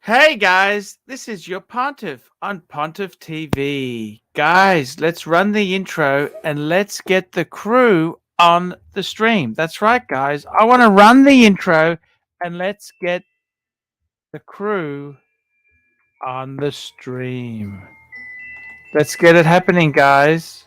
Hey guys, this is your Pontiff on Pontiff TV. Guys, let's run the intro and let's get the crew on the stream. That's right, guys. I want to run the intro and let's get the crew on the stream. Let's get it happening, guys.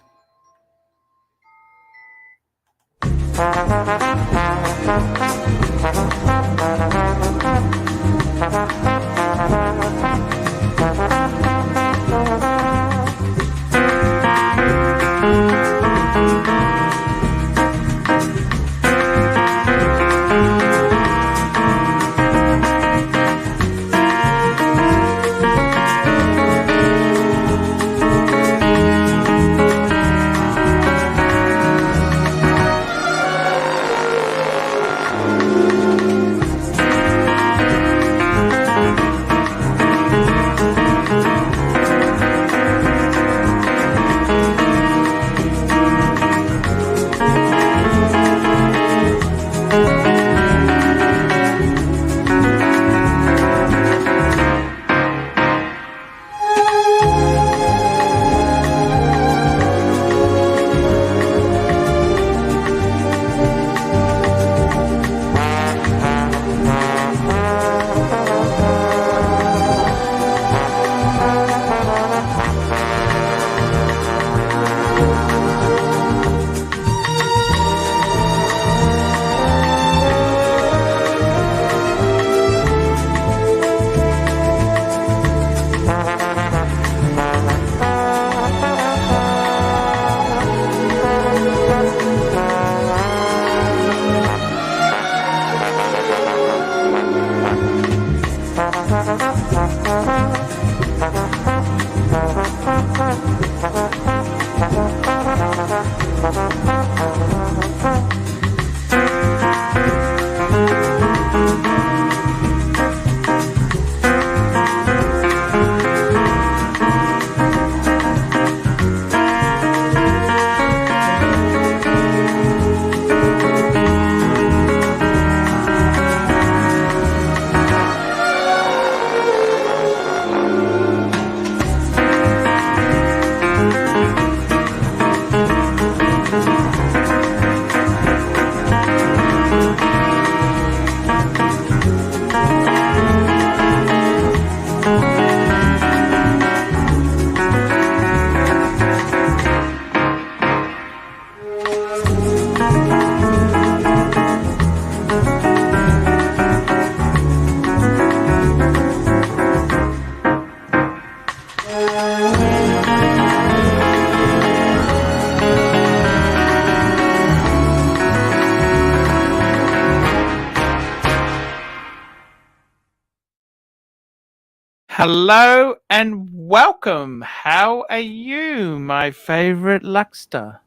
Hello and welcome. How are you, my favorite Luxter?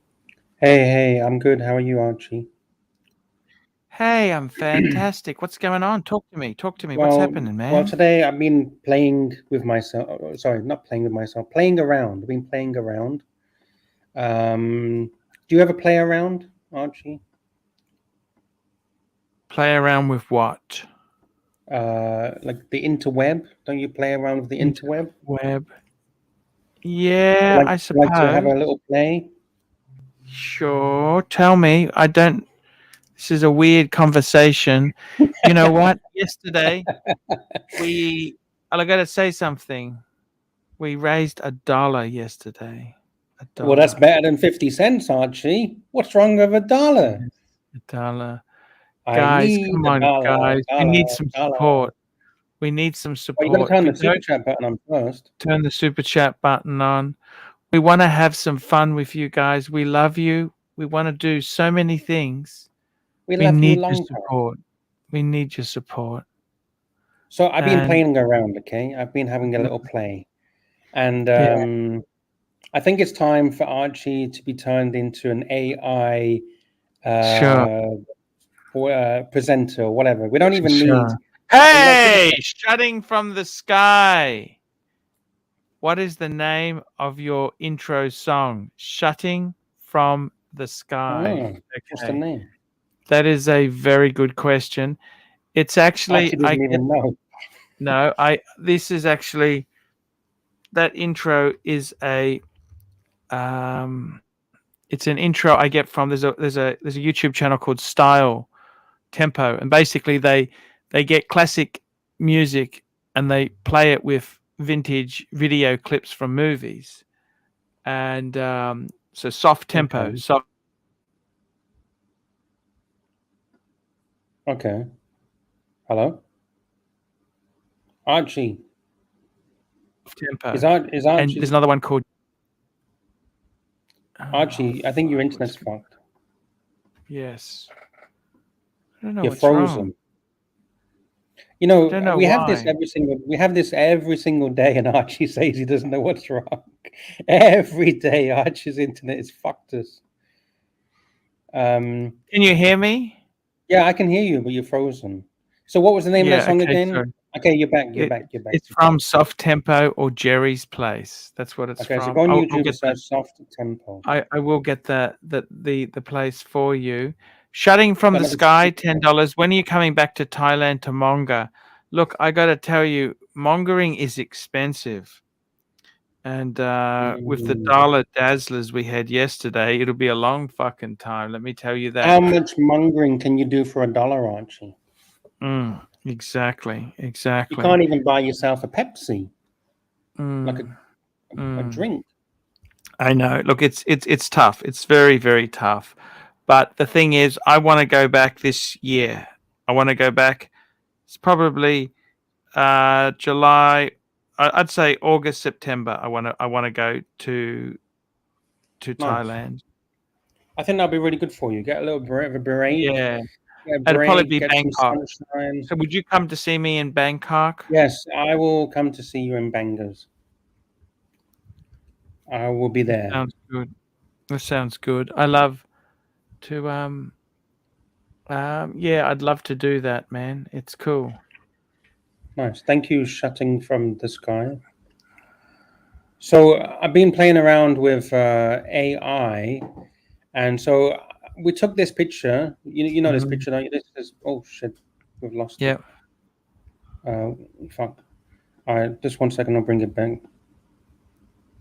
Hey, I'm good. How are you, Archie? Hey, I'm fantastic. What's going on? Talk to me. What's Well, happening, man? well, today I've been playing with myself. Sorry, not playing with myself. Playing around. I've been playing around. Do you ever play around, Archie? Play around with what? Like the interweb? Don't you play around with the interweb? Web. Yeah, I suppose. Like to have a little play? Sure. Tell me. I don't. This is a weird conversation. You know what? Yesterday, I got to say something. We raised $1 yesterday. Well, that's better than 50 cents, Archie. What's wrong with $1? $1. I Guys, need come a on, dollar, guys. We dollar, need some dollar. support. We need some Well, support. you got to turn If the you super chat button on first. turn the super chat button on. We want to have some fun with you guys. We love you. We want to do so many things. We We love you need your long time. support. We need your support. So I've been And- playing around, okay? I've been having a little play. And Yeah. I think it's time for Archie to be turned into an AI Sure. presenter or whatever. We don't even need... Sure. Hey, shutting from the sky. What is the name of your intro song? Shutting from the sky. What's the name? That is a very good question. It's actually Archie doesn't even know. No, this is actually, that intro is it's an intro I get from, there's a YouTube channel called Style Tempo, and basically they get classic music and they play it with vintage video clips from movies, and so soft tempo, Okay. soft Okay. Hello, Archie. tempo, Is and there's Archie? another one called Archie, I think your fuck, what's internet's it? fucked. Yes, I don't know You're what's wrong. frozen. You I know, don't know why. we have this every single day, and Archie says he doesn't know what's wrong. Every day, Archie's internet is fucked us. Can you hear me? Yeah, I can hear you, but you're frozen. So, what was the name of that Yeah. song Okay. again? Sorry. Okay, you're back. You're It, back. You're back. it's from Soft Tempo or Jerry's Place. That's what it's Okay, so from. go on I'll YouTube and get the. search soft tempo. I will get the place for you. Shutting from But the let me see. Sky, $10. When are you coming back to Thailand to monger? Look, I got to tell you, mongering is expensive, and with the Mm. dollar dazzlers we had yesterday, it'll be a long fucking time. Let me tell you that. How much mongering can you do for $1, Archie? Exactly. You Exactly. can't even buy yourself a Pepsi, like Mm, a mm. drink. I know. Look, it's tough. It's very, very tough. But the thing is, I want to go back this year. I want to go back. It's probably July. I'd say August, September. I want to go to Nice. Thailand. I think that'll be really good for you. Get a little bit of a break. Yeah, Get a it'd probably break. be Get some Bangkok. sunshine. So, would you come to see me in Bangkok? Yes, I will come to see you in Bangers. I will be That there. sounds good. That sounds good. I love to yeah, I'd love to do that, man. It's cool. Nice. Thank you, Shutting from the Sky. So I've been playing around with AI, and so we took this picture. You know this Mhm. picture, don't you? This is, oh shit, we've lost Yeah. it. Fuck. All right, just 1 second. I'll bring it back.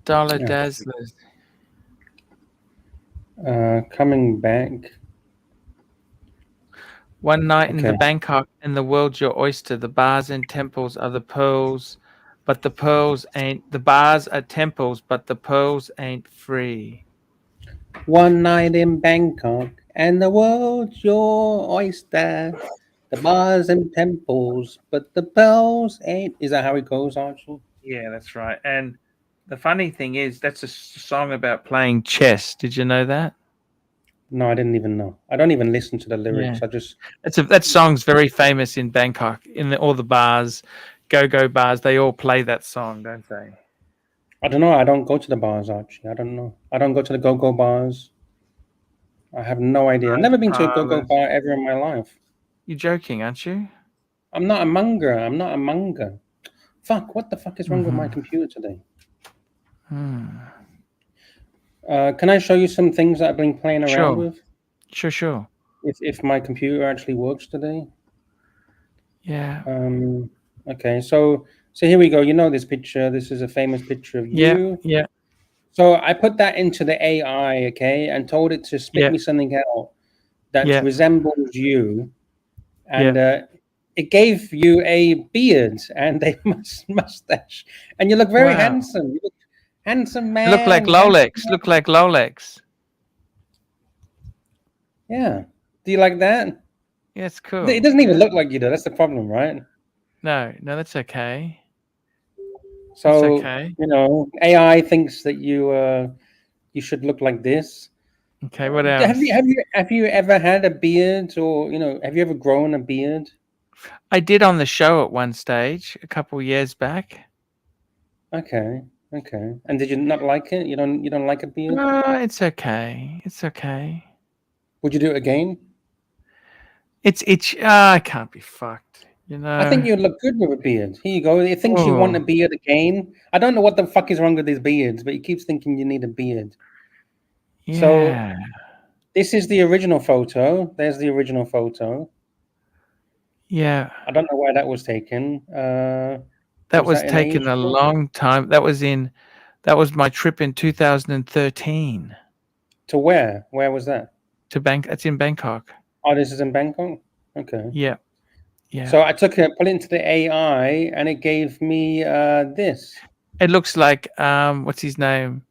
Dollar Yeah. dazzlers. Coming back. One night in Okay. the Bangkok, and the world's your oyster. The bars and temples are the pearls, but the pearls ain't. The bars are temples, but the pearls ain't free. One night in Bangkok, and the world's your oyster. The bars and temples, but the bells ain't. Is that how it goes, Archie? Yeah, that's right. And the funny thing is, that's a song about playing chess. Did you know that? No, I didn't even know. I don't even listen to the Yeah, lyrics. I just that song's very famous in Bangkok. All the bars, go bars, they all play that song, don't they? I don't know. I don't go to the bars, Archie. I don't know. I don't go to the go-go bars. I have no idea. I've never been to a go-go Parlors. bar ever in my life. You're joking, aren't you? I'm not a monger. I'm not a monger. Fuck, what the fuck is wrong with my Mm-hmm. computer today? Hmm. Can I show you some things that I've been playing around Sure, with? sure. If my computer actually works today? Yeah, Um, okay, so here we go. You know this picture. This is a famous picture of yeah, you. yeah, So I put that into the AI, okay, and told it to spit yeah, me something out that yeah, resembles you, and yeah. it gave you a beard and a mustache, and you look very Wow. handsome. You look handsome You look like man. Handsome Lolex. Look man. like Lolex. Yeah. Do you like that? Yeah, it's It cool. doesn't even look like you though. That's the problem, right? No, that's okay. That's So okay. AI thinks that you should look like this. Okay, what Have you else? have you have you ever had a beard, or have you ever grown a beard? I did on the show at one stage a couple years back. Okay, okay. And did you not like it? You don't like a beard? It's okay. It's okay. Would you do it again? It's I can't be fucked. I think you'd look good with a beard. Here you go. He thinks you want a Oh, beard again. I don't know what the fuck is wrong with his beards, but he keeps thinking you need a beard. So yeah. this is the original photo. There's the original photo. Yeah. I don't know where that was taken. That was that in taken Asia? a long time. That was my trip in 2013 To where? Where was that? to That's in Bangkok. Oh, this is in Bangkok? Okay. Yeah. Yeah. So I took it, put it into the AI, and it gave me this. It looks like what's his name?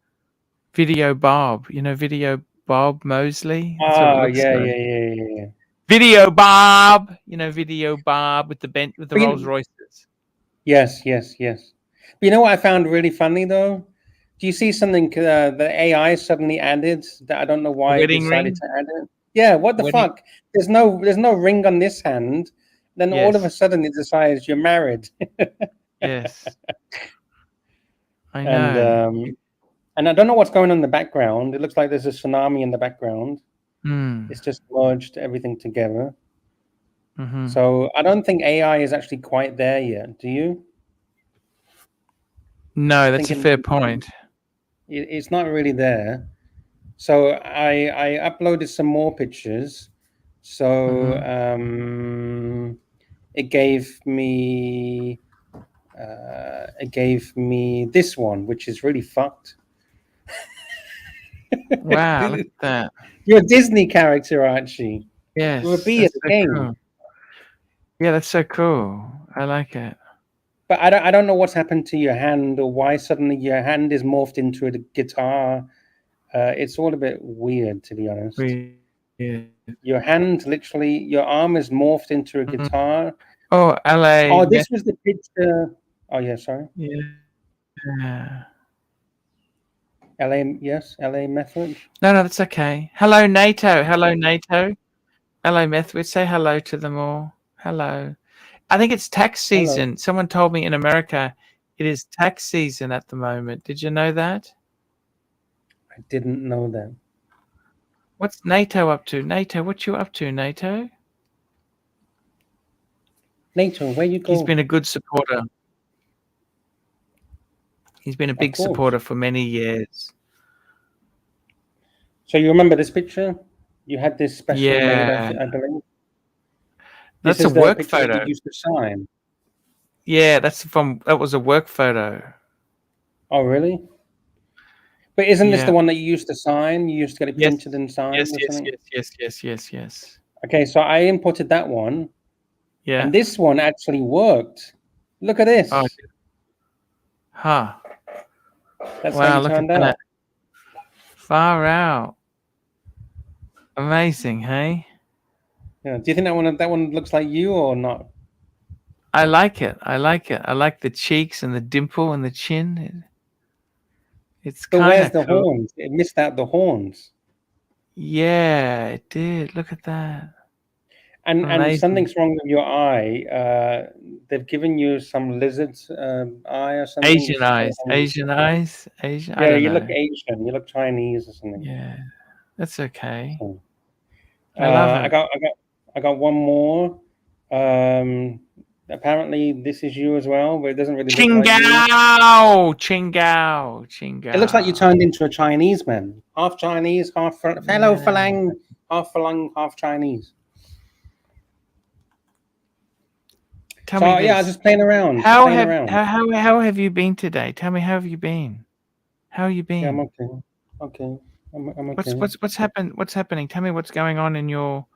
Video Bob. You know Video Bob Mosley? That's what it Ah, looks yeah, like. yeah, yeah, yeah, yeah. Video Bob. You know Video Bob with the But Rolls Royces. yes, yes, yes. But you know what I found really funny though? Do you see something the AI suddenly added that I don't know A why it wedding decided ring. to add it? Yeah, what the Wedding. fuck? There's no ring on this hand. Then all of a Yes. sudden it decides you're married. Yes. I and know. um and I don't know what's going on in the background. It looks like there's a tsunami in the background. Hmm. It's just merged everything together. Mm-hmm. So I don't think AI is actually quite there yet. Do you? No, I that's think a fair point. it's not really there. So I uploaded some more pictures. So Mm-hmm. it gave me this one, which is really fucked. Wow, look at that. You're a Disney character, Archie. You're a Yes, bee at that's the so game. cool. Yeah, that's so cool. I like it. But I don't know what's happened to your hand or why suddenly your hand is morphed into a guitar. It's all a bit weird, to be honest. Yeah. Your hand, literally, your arm is morphed into a guitar. Oh, LA Oh, Meth. this was the picture. Oh, yeah, sorry. Yeah. LA, yes, LA Method. No, that's okay. Hello, NATO. Hello, NATO. Hello, Methwood. Say hello to them all. Hello. I think it's tax Hello. season. Someone told me in America it is tax season at the moment. Did you know that? I didn't know that. What's NATO up to? NATO, what you up to, NATO? NATO, where you He's go? been a good supporter. He's been a Of big course. supporter for many years. So you remember this picture? You had this specially made, Yeah. I believe. This That's a is the work picture that you photo. used to sign. Yeah, that was a work photo. Oh, really? But isn't this the Yeah. one that you used to sign? You used to get it Yes. printed and signed Yes, or yes, something? yes, yes, yes, yes, yes. Okay, so I imported that one, Yeah. and this one actually worked. Look at Oh, this. huh. That's how Wow, you look at turned that. out. Far out. Amazing, hey? Yeah. Do you think that one looks like you or not? I like it. I like it. I like the cheeks and the dimple and the chin. It's But kind where's of the cool. horns? It missed out the horns. Yeah, it did. Look at that. And Amazing. something's wrong with your eye. They've given you some lizard's eye or something. Asian This is eyes. something. Asian eyes. Asian. I Yeah, don't you look know. Asian. You look Chinese or something. Yeah, that's okay. So, I love I it. got one more. Um, Apparently this is you as well, but it doesn't really look like you. Chingao, Chingao, It looks like you Chingao. turned into a Chinese man, half Chinese, half fellow Yeah. Falang, half Chinese. Tell me So yeah, I was this. just playing around, just How playing have around. how have you been today? Tell me how have you been? How have you Yeah, I'm been? okay. Okay, I'm What's okay. what's what's happened? What's happening? Tell me what's going on in your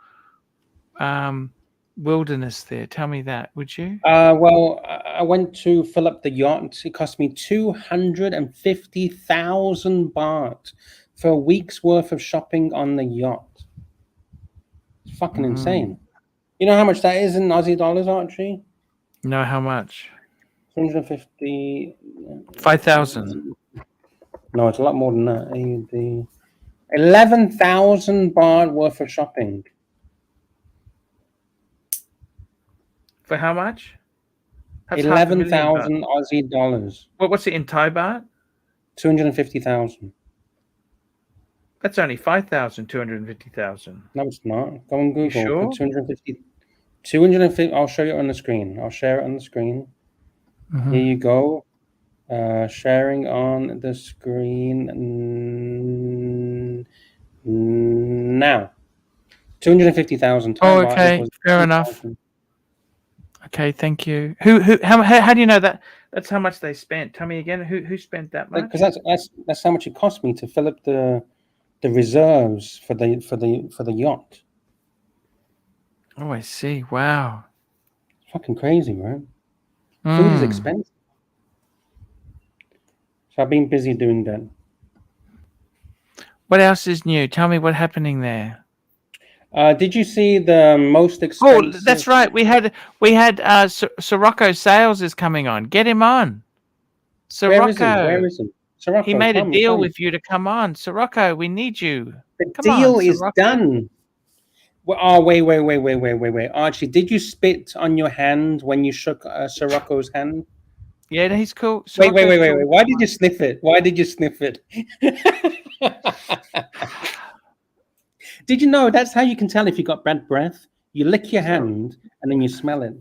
um wilderness there. Tell me that, would you? Well, I went to fill up the yacht. It cost me 250,000 baht for a week's worth of shopping on the yacht. It's fucking Mm. insane. You know how much that is in Aussie dollars, Archie? No, how much? 250. 5,000. No, it's a lot more than that. 11,000 baht worth of shopping. For how much? That's half a million baht. 11,000 Aussie dollars. What's it in Thai baht? 250,000. That's only 5,250,000. No, it's not. Go on You Google. Put sure? 250. 250. I'll show you on the screen. I'll share it on the screen. Mm-hmm. Here you go. Sharing on the screen now. 250,000 Thai Oh, baht okay. equals Fair enough. 2,000. Okay, thank you. How do you know that? That's how much they spent. Tell me again. Who spent that much? Because that's how much it cost me to fill up the reserves for the yacht. Oh, I see. Wow. Fucking crazy, right? Food is expensive. So I've been busy doing that. What else is new? Tell me what's happening there. Did you see the most Oh, expensive? that's right. We had Sirocco Sales is coming on. Get him on. Where is he? Sirocco. Where is he? He Sirocco, made a deal come. with you to come on. Sirocco, we need you. The Come on, deal is Sirocco. done. Oh, wait. Archie, did you spit on your hand when you shook Sirocco's hand? Yeah, he's cool. Wait. Sirocco's cool. Why did you sniff it? Why did you sniff it? Did you know that's how you can tell if you got bad breath? You lick your hand and then you smell it.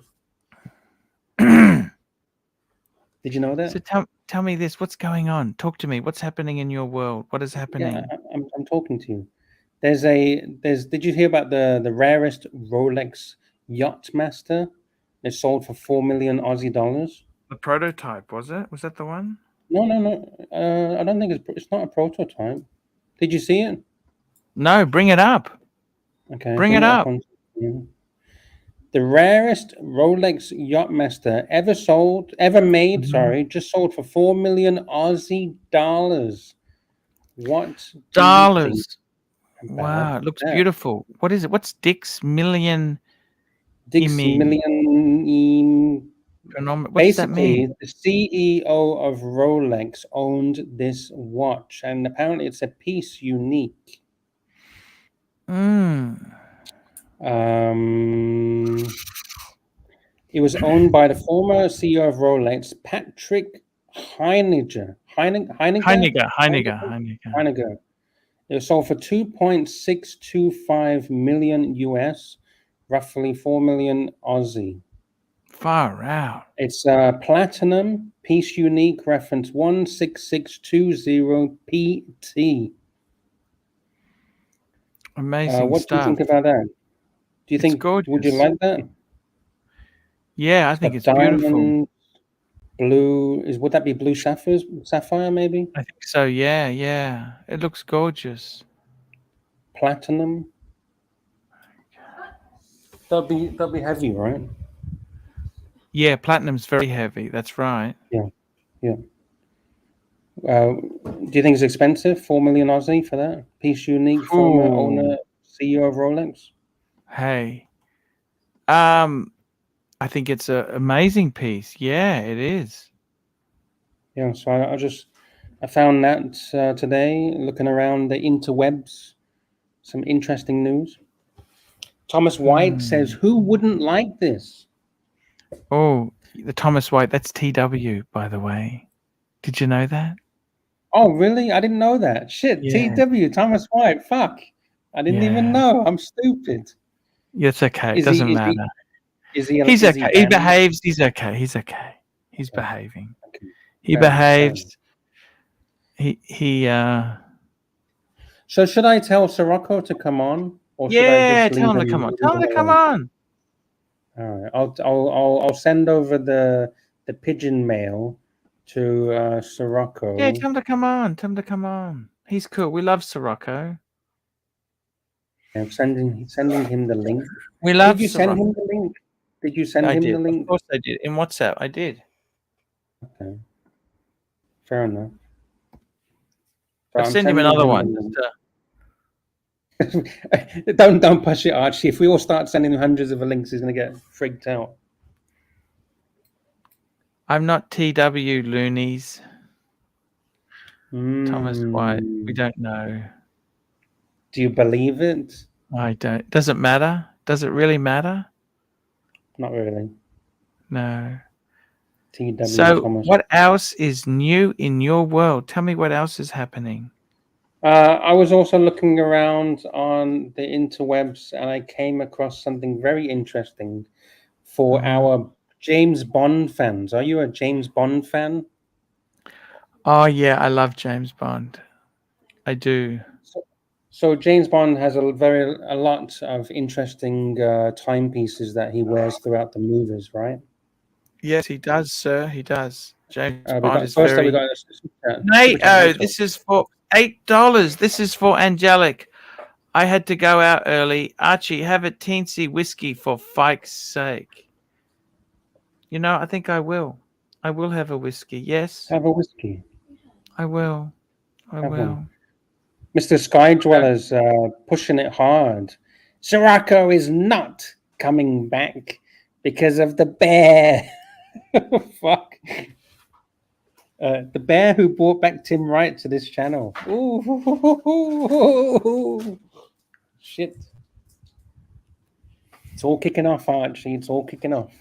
Did you know that? So tell me this. What's going on? Talk to me. What's happening in your world? What is happening? Yeah, I'm talking to you. Did you hear about the rarest Rolex Yachtmaster? It sold for 4 million Aussie dollars. The prototype, was it? Was that the one? No. I don't think it's not a prototype. Did you see it? No, bring it up. Okay, Bring it up. The rarest Rolex Yachtmaster ever made, just sold for 4 million Aussie dollars. What do you think Wow, about it looks that? beautiful. What is it? What's Dick's million? Dick's million. What does that Basically, mean? the CEO of Rolex owned this watch, and apparently it's a piece unique. It was owned by the former CEO of Rolex, Patrick Heiniger. Heiniger. It was sold for 2.625 million US, roughly 4 million Aussie. Far out. It's platinum, piece unique, reference 16620 PT. Amazing what stuff. do you think about that? Do you think, gorgeous. would you like that? Yeah, I think it's beautiful. Blue, would that be blue sapphire maybe? I think so, yeah. It looks gorgeous. Platinum. They'll be heavy, right? Yeah, platinum's very heavy. That's right. Yeah. Do you think it's expensive? 4 million Aussie for that piece unique, former owner, CEO of Rolex? Hey, I think it's an amazing piece. Yeah, it is. Yeah, so I found that today, looking around the interwebs, some interesting news. Thomas White says, "Who wouldn't like this?" Oh, the Thomas White. That's TW, by the way. Did you know that? Oh, really? I didn't know that. Shit, Yeah. TW, Thomas White. Fuck. I didn't even know. I'm stupid. It's okay. It doesn't matter. He's okay. He behaves. He's okay. He's behaving. Okay. He behaves. He. So should I tell Sirocco to come on, or should I just leave tell him to come on. Tell him to come on. All right. I'll send over the pigeon mail to Sirocco. Yeah, tell him to come on. Tell him to come on. He's cool. We love Sirocco. I'm sending him the link. We love. Did you send him the link? Did you send him the link? Of course I did. In WhatsApp, I did. Okay. Fair enough. I'll send him another one. Don't push it, Archie. If we all start sending him hundreds of links, he's going to get freaked out. I'm not TW loonies. Thomas White. We don't know. Do you believe it? I don't. Does it matter? Does it really matter? Not really. No. TW so Thomas. What else is new in your world? Tell me what else is happening. I was also looking around on the interwebs and I came across something very interesting for our James Bond fans. Are you a James Bond fan? Oh, yeah. I love James Bond. I do. So James Bond has a lot of interesting timepieces that he wears throughout the movies, right? Yes, he does, sir. He does. James We Bond got is first. We very. got a super chat. NATO, Nice one. this is for $8. This is for Angelic. I had to go out early. Archie, have a teensy whiskey for Fike's sake. You know, I think I will. I will have a whiskey. Yes, Have a whiskey. I will. I Have will. one. Mr. Sky Dweller's pushing it hard. Sirocco is not coming back because of the bear. Fuck. The bear who brought back Tim Wright to this channel. Ooh. Shit. It's all kicking off, Archie. It's all kicking off.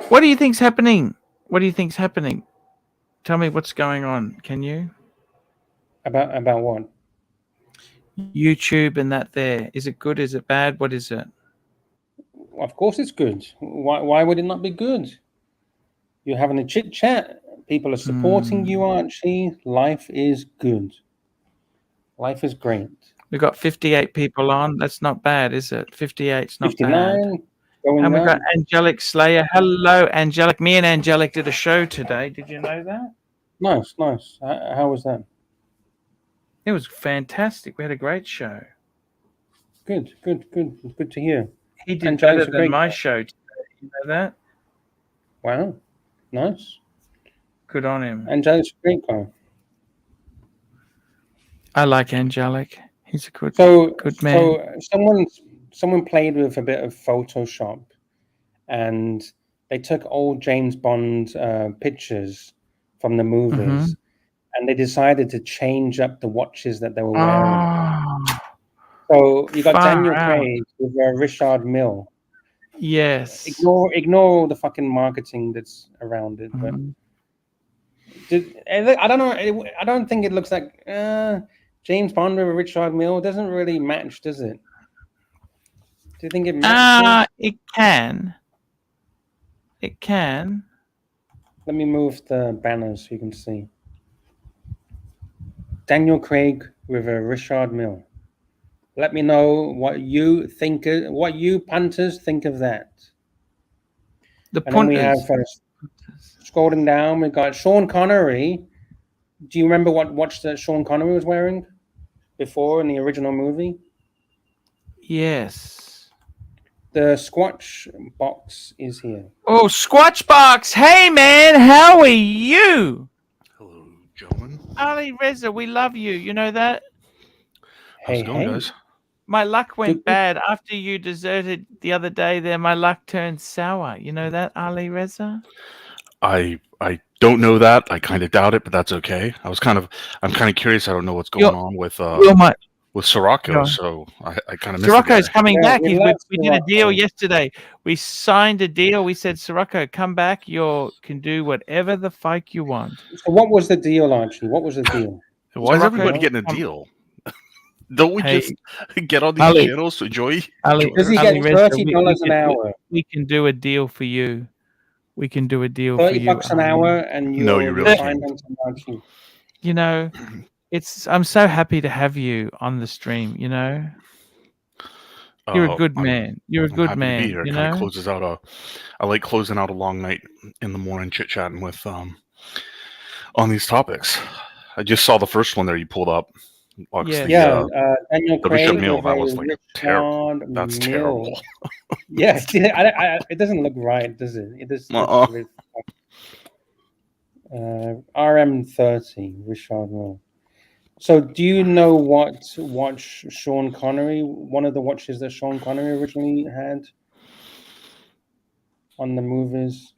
What do you think's happening? What do you think's happening? Tell me what's going on. Can you? About what? YouTube and that there. Is it good? Is it bad? What is it? Of course it's good. Why would it not be good? You're having a chit chat. People are supporting you, Archie. Life is good. Life is great. We've got 58 people on. That's not bad, is it? 58's not 59. bad. Going And we've got up. Angelic Slayer. Hello, Angelic. Me and Angelic did a show today. Did you know that? Nice. How was that? It was fantastic. We had a great show. Good to hear. He did Angelic's better than my show today. You know that? Wow. Nice. Good on him. Angelic's a great guy. I like Angelic. He's a good man. So someone played with a bit of Photoshop, and they took old James Bond pictures from the movies, and they decided to change up the watches that they were wearing. Oh, so you got Daniel out. Craig with Richard Mille. Yes. Ignore all the fucking marketing that's around it. But I don't know. I don't think it looks like James Bond with Richard Mille. It doesn't really match, does it? Do you think it matches? It can. It can. Let me move the banners so you can see. Daniel Craig with Richard Mille. Let me know what you think. What you punters think of that. The and then we punters. have scrolling down. We got Sean Connery. Do you remember what watch that Sean Connery was wearing before in the original movie? Yes. The Squatch box is here. Oh, Squatch box! Hey man, how are you? Hello, gentlemen. Ali Reza, we love you. You know that? How's it going, guys? My luck went bad after you deserted the other day. There, my luck turned sour. You know that, Ali Reza? I don't know that. I kind of doubt it, but that's okay. I'm kind of curious. I don't know what's going on with Sirocco, so I kind of missed Sirocco's coming back. we did a deal yesterday. We signed a deal. We said, Sirocco, come back. You can do whatever the fuck you want. So what was the deal, Archie? What was the deal? Why is everybody getting a deal? Don't we just get on these channels to enjoy? Does he get $30 an hour? We can do a deal for you. We can do a deal for you. $30 an hour, and you really can't. You know, I'm so happy to have you on the stream. You know, you're a good man. You're a good man. To be here. You Kind know, of closes out I like closing out a long night in the morning, chit chatting with on these topics. I just saw the first one there you pulled up. Daniel Craig. Richard Mille, that was like terrible. That's terrible. Yeah, it doesn't look right, does it? It does. RM30, Richard Mille. So, do you know what watch Sean Connery? One of the watches that Sean Connery originally had on the movies.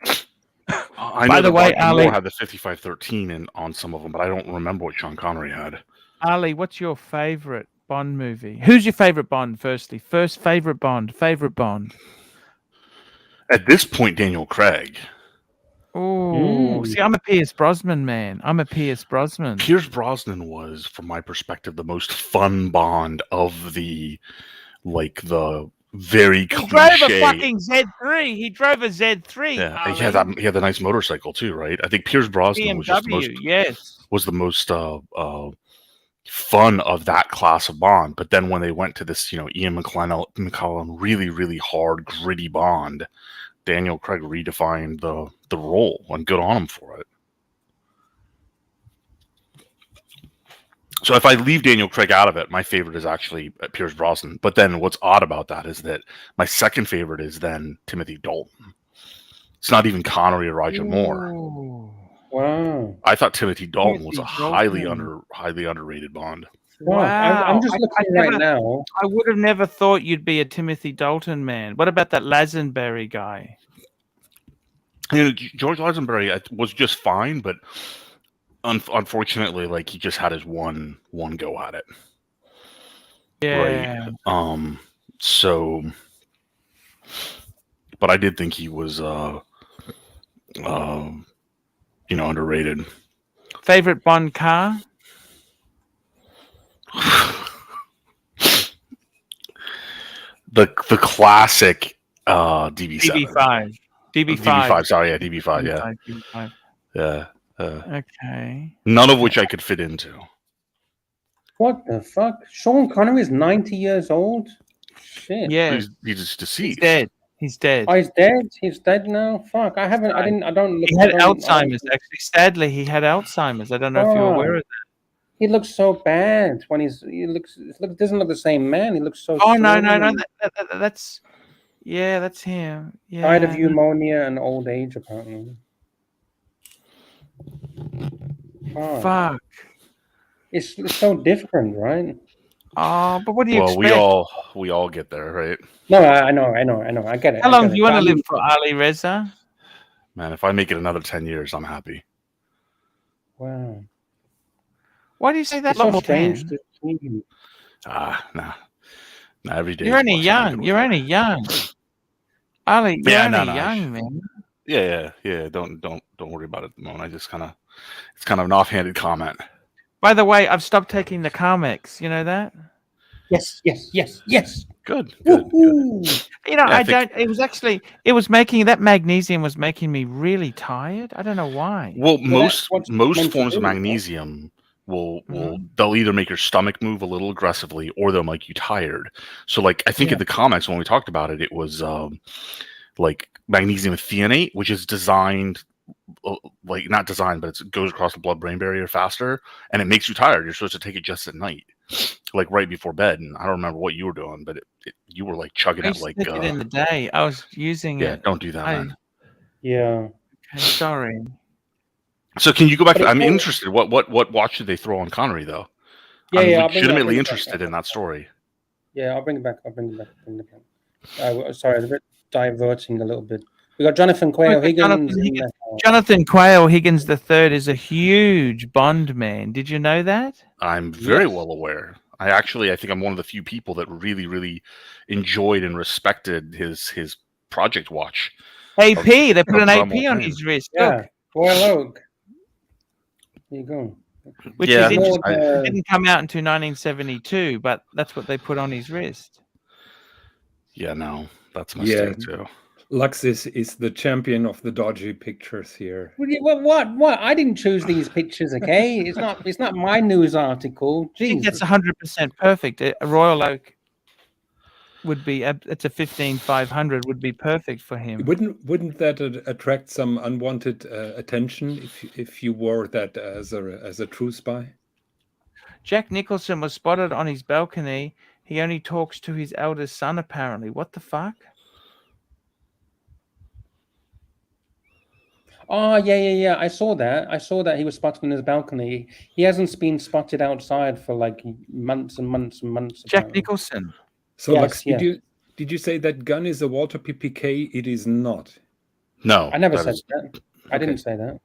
I know. By the way, Ali had the 5513 on some of them, but I don't remember what Sean Connery had. Ali, what's your favorite Bond movie? Who's your favorite Bond? First favorite Bond. At this point, Daniel Craig. Oh, see, I'm a Pierce Brosnan man. Pierce Brosnan was, from my perspective, the most fun Bond of the very cliche. He drove a fucking Z3. He drove a Z3. Yeah, he had the nice motorcycle too, right? I think Pierce Brosnan BMW, was the most fun of that class of Bond. But then when they went to this, Ian McKellen really, really hard, gritty Bond, Daniel Craig redefined the role, and good on him for it. So if I leave Daniel Craig out of it, my favorite is actually Pierce Brosnan. But then what's odd about that is that my second favorite is then Timothy Dalton. It's not even Connery or Roger Moore. Wow. I thought Timothy Dalton was a highly underrated Bond. Wow. I'm just looking right now. I would have never thought you'd be a Timothy Dalton man. What about that Lazenby guy? George Lazenby was just fine, but unfortunately, like, he just had his one go at it. Yeah. Right. So, but I did think he was, underrated. Favorite Bond car? the classic DB7. DB5. Sorry, yeah, DB5. Yeah. DB5. Yeah. Okay. None of which I could fit into. What the fuck? Sean Connery is 90 years old? Shit. Yeah. He's deceased. He's dead. Oh, he's dead? He's dead now? Fuck. I don't look. He had Alzheimer's, actually. Sadly, he had Alzheimer's. I don't know if you're aware of that. He looks so bad when he doesn't look the same man. He looks so no. That's him. Yeah. Died of pneumonia and old age, apparently. Fuck. It's so different, right? Oh, but what do you expect? we all get there, right? No, I know. I get it. How long do you want to live for, Ali Reza? Man, if I make it another 10 years, I'm happy. Wow. Why do you say that? It's so strange to see. Nah. Every day. You're only young. Ali, you're only young, man. Yeah. Don't worry about it at the moment. I just it's kind of an offhanded comment. By the way, I've stopped taking the Carmex. You know that? Yes. Good. That magnesium was making me really tired. I don't know why. Well, most forms of magnesium they'll either make your stomach move a little aggressively or they'll make you tired. So, like, I think in the comics when we talked about it, it was like magnesium threonate, which is designed, not designed, but it goes across the blood-brain barrier faster, and it makes you tired. You're supposed to take it just at night, like right before bed. And I don't remember what you were doing, but you were like chugging it like it in the day. I was using it. Yeah, don't do that, man. Yeah. Okay, sorry. So can you go back? I'm interested. What watch did they throw on Connery though? I'm legitimately interested in that story. Yeah, I'll bring it back. Sorry, I was a bit diverting a little bit. We got Jonathan Quayle Higgins. Jonathan Quayle Higgins III is a huge Bond man. Did you know that? I'm very well aware. I think I'm one of the few people that really, really enjoyed and respected his project watch. AP. They put an AP on his wrist. Yeah, Royal Oak. There you go. Which is interesting. It didn't come out until 1972, but that's what they put on his wrist. Yeah, no, that's my mistake too. Lux is the champion of the dodgy pictures here. What? I didn't choose these pictures, okay? It's not my news article. Jeez. I think that's 100% perfect. A Royal Oak would be, it's a 15500 would be perfect for him. Wouldn't that attract some unwanted attention if you wore that as a true spy? Jack Nicholson was spotted on his balcony. He only talks to his eldest son, apparently. What the fuck? Oh, yeah. I saw that he was spotted on his balcony. He hasn't been spotted outside for like months and months and months. Jack Nicholson. So, Lux, did you say that gun is a Walter PPK? It is not. No, I never said that. I didn't say that.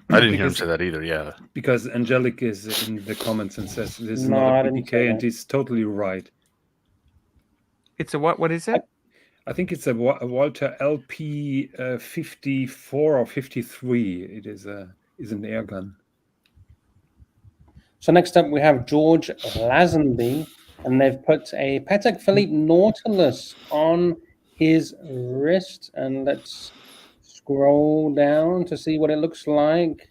I didn't hear him say that either. Yeah, because Angelic is in the comments and says this is not a PPK, and he's totally right. It's a what? What is it? I think it's a Walter LP 54 or 53. It is an air gun. So next up we have George Lazenby, and they've put a Patek Philippe Nautilus on his wrist, and let's scroll down to see what it looks like.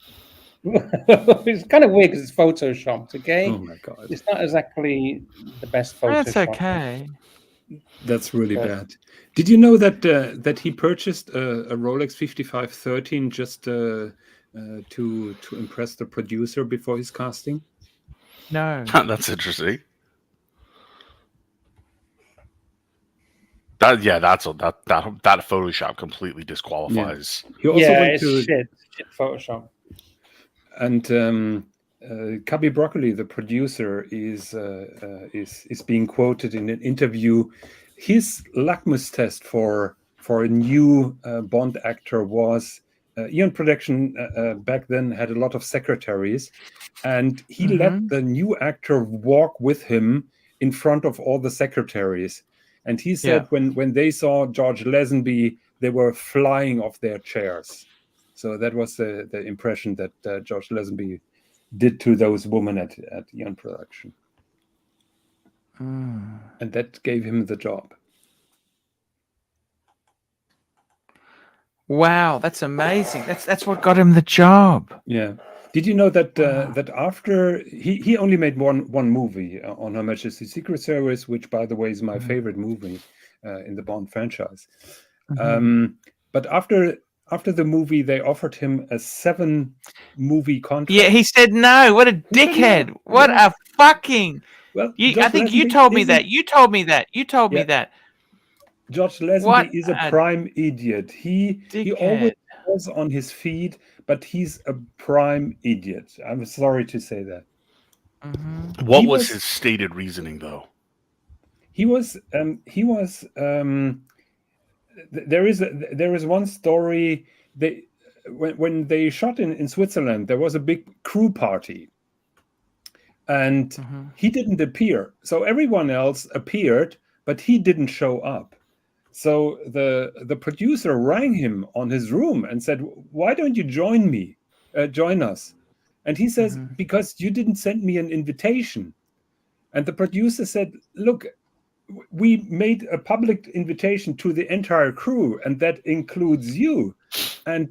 It's kind of weird because it's photoshopped. Okay, Oh my God, it's not exactly the best Photoshop. That's okay. that's really But- bad. Did you know that that he purchased a Rolex 5513 just to impress the producer before his casting? No. That's interesting. That's that Photoshop completely disqualifies. He also Yeah, went it's to shit Photoshop. and Cubby Broccoli, the producer, is being quoted in an interview. His litmus test for a new Bond actor was Eon Production back then had a lot of secretaries, and he let the new actor walk with him in front of all the secretaries. And he said when they saw George Lazenby, they were flying off their chairs. So that was the impression that George Lazenby did to those women at Eon Production. And that gave him the job. Wow, that's amazing. That's what got him the job. Yeah. Did you know that that after he only made one movie on Her Majesty's Secret Service, which, by the way, is my favorite movie in the Bond franchise. But after the movie, they offered him a 7-movie contract. Yeah, he said no. What a dickhead. What a fucking... Well, I think you told me that. You told me that. You told me Yeah. that. George Lazenby What is a a prime idiot. He always dickhead. was on his feet, but he's a prime idiot. I'm sorry to say that. What He was was- his stated reasoning, though? He was there is one story. When they shot in Switzerland, there was a big crew party, and he didn't appear. So everyone else appeared, but he didn't show up. So the producer rang him on his room and said, "Why don't you join us?" And he says, "Because you didn't send me an invitation." And the producer said, "Look, we made a public invitation to the entire crew, and that includes you. And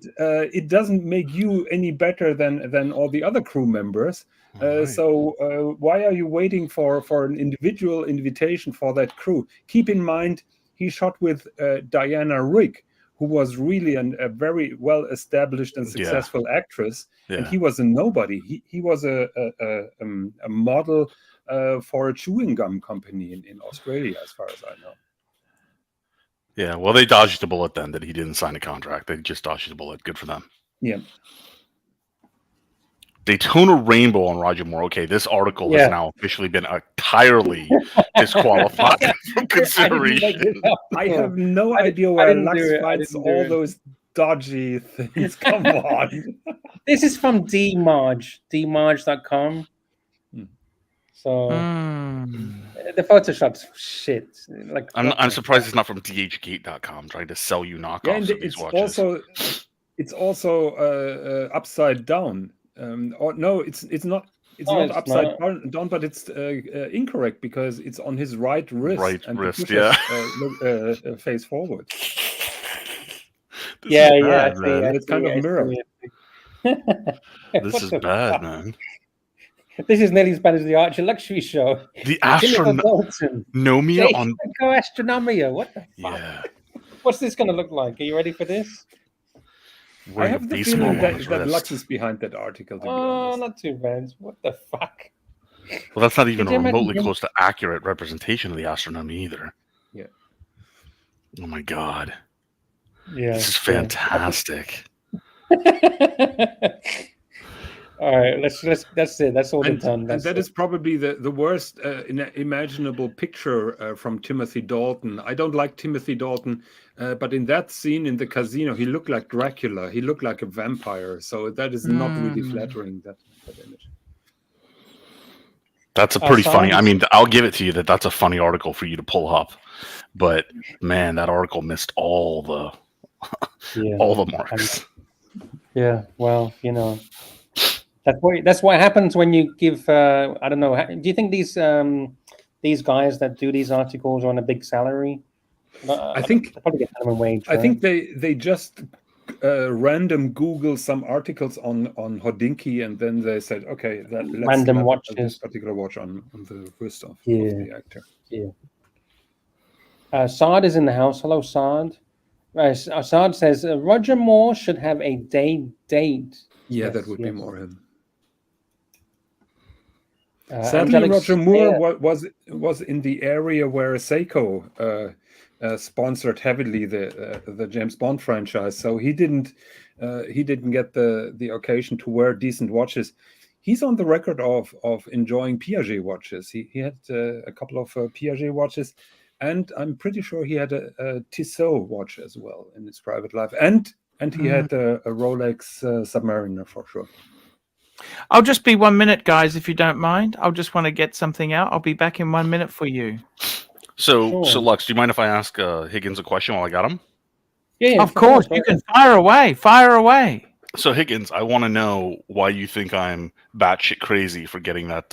it doesn't make you any better than all the other crew members. Right. So why are you waiting for an individual invitation for that crew?" Keep in mind, he shot with Diana Rigg, who was really a very well-established and successful actress, and he was a nobody. He was a model for a chewing gum company in Australia, as far as I know. Yeah, well, they dodged the bullet then that he didn't sign a contract. They just dodged the bullet. Good for them. Yeah. Daytona Rainbow on Roger Moore. Okay, this article has now officially been entirely disqualified from consideration. I have no idea where Lux finds all those dodgy things. Come on. This is from dmarge.com. So the Photoshop's shit. Like I'm surprised it's not from dhgate.com trying to sell you knockoffs of these watches. It's also upside down. Or no, it's not. It's not upside down, but it's incorrect because it's on his right wrist. Right and wrist, face forward. It's kind of mirror. This is bad, man. This is nearly as bad as the ARCHIELUXURY Show. The Astronomia on Astronomia. What the fuck? Yeah. What's this going to look like? Are you ready for this? I have the feeling that Lux is behind that article. Oh, not too bad. What the fuck? Well, that's not even a remotely close to accurate representation of the astronomy either. Yeah. Oh my god. Yeah. This is fantastic. All right, that's it. That's all done. And that is probably the worst imaginable picture from Timothy Dalton. I don't like Timothy Dalton, but in that scene in the casino, he looked like Dracula. He looked like a vampire. So that is not really flattering, that image. That's a pretty funny. I mean, I'll give it to you that's a funny article for you to pull up. But man, that article missed all the all the marks. Yeah, well, you know. That's what happens when you give. I don't know. Do you think these guys that do these articles are on a big salary? I think they probably get minimum wage. I think they just random Google some articles on Hodinkee, and then they said, okay, let's Random slap watches. this particular watch on the wrist of Yeah. the actor. Yeah. Saad is in the house. Hello, Saad. Saad says Roger Moore should have a date. Yeah, Yes, that would be yes. more him. Sadly, Angelic Roger Moore Spear. was in the area where Seiko sponsored heavily the James Bond franchise, so he didn't get the occasion to wear decent watches. He's on the record of enjoying Piaget watches. He had a couple of Piaget watches, and I'm pretty sure he had a Tissot watch as well in his private life, and he had a Rolex Submariner for sure. I'll just be 1 minute, guys, if you don't mind. I'll just want to get something out. I'll be back in 1 minute for you. So Sure. Lux, do you mind if I ask Higgins a question while I got him? Yeah, Of course, you can fire away. Fire away. So Higgins, I want to know why you think I'm batshit crazy for getting that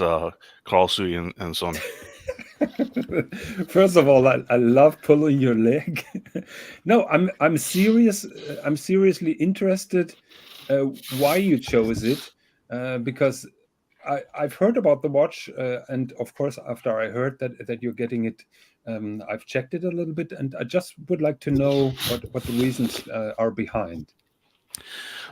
Carl Sui and Son. First of all, I love pulling your leg. No, I'm serious. I'm seriously interested why you chose it, because I've heard about the watch, and of course, after I heard that you're getting it, I've checked it a little bit, and I just would like to know what the reasons are behind.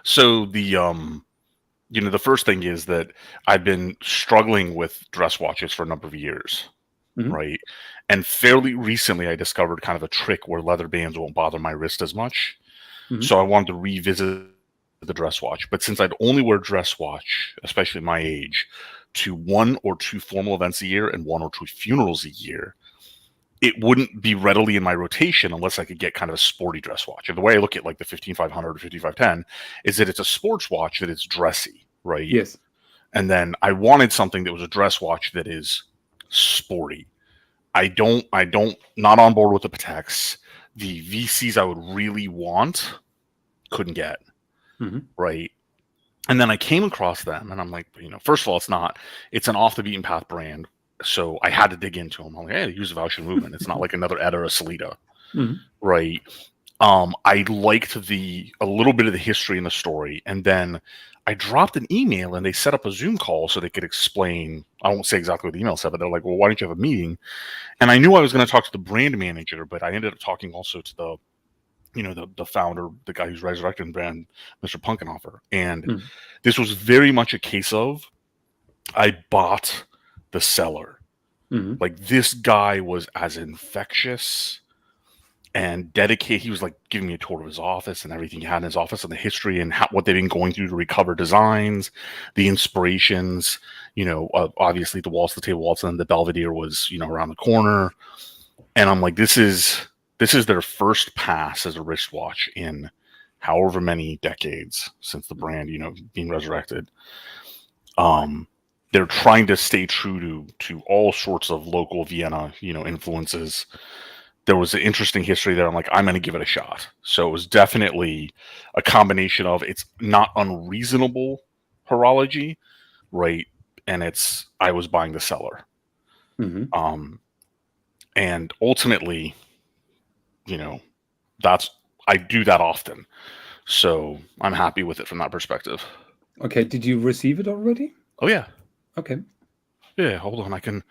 So the first thing is that I've been struggling with dress watches for a number of years, right? And fairly recently, I discovered kind of a trick where leather bands won't bother my wrist as much. So I wanted to revisit the dress watch. But since I'd only wear dress watch, especially my age, to 1 or 2 formal events a year and 1 or 2 funerals a year, it wouldn't be readily in my rotation unless I could get kind of a sporty dress watch. And the way I look at like the 15500 or 5510 is that it's a sports watch that is dressy, right? Yes. And then I wanted something that was a dress watch that is sporty. I don't not on board with the Pateks. The VCs I would really want couldn't get, right? And then I came across them and I'm like, first of all, it's an off the beaten path brand. So I had to dig into them. I'm like, hey, they use the Voucher movement. It's not like another Ed or a Salida, right? I liked a little bit of the history and the story, and then I dropped an email and they set up a Zoom call so they could explain. I won't say exactly what the email said, but they're like, well, why don't you have a meeting? And I knew I was going to talk to the brand manager, but I ended up talking also to the founder, the guy who's resurrecting the brand, Mr. Punkenhofer. And this was very much a case of I bought the seller. Like, this guy was as infectious and dedicated. He was like giving me a tour of his office and everything he had in his office and the history and what they've been going through to recover designs, the inspirations, obviously the waltz, the table waltz, and then the Belvedere was, around the corner. And I'm like, this is their first pass as a wristwatch in however many decades since the brand, being resurrected. They're trying to stay true to all sorts of local Vienna, influences. There was an interesting history there. I'm like, I'm going to give it a shot. So it was definitely a combination of, it's not unreasonable horology, right? And I was buying the seller. And ultimately, I do that often. So I'm happy with it from that perspective. Okay. Did you receive it already? Oh, yeah. Okay. Yeah, hold on.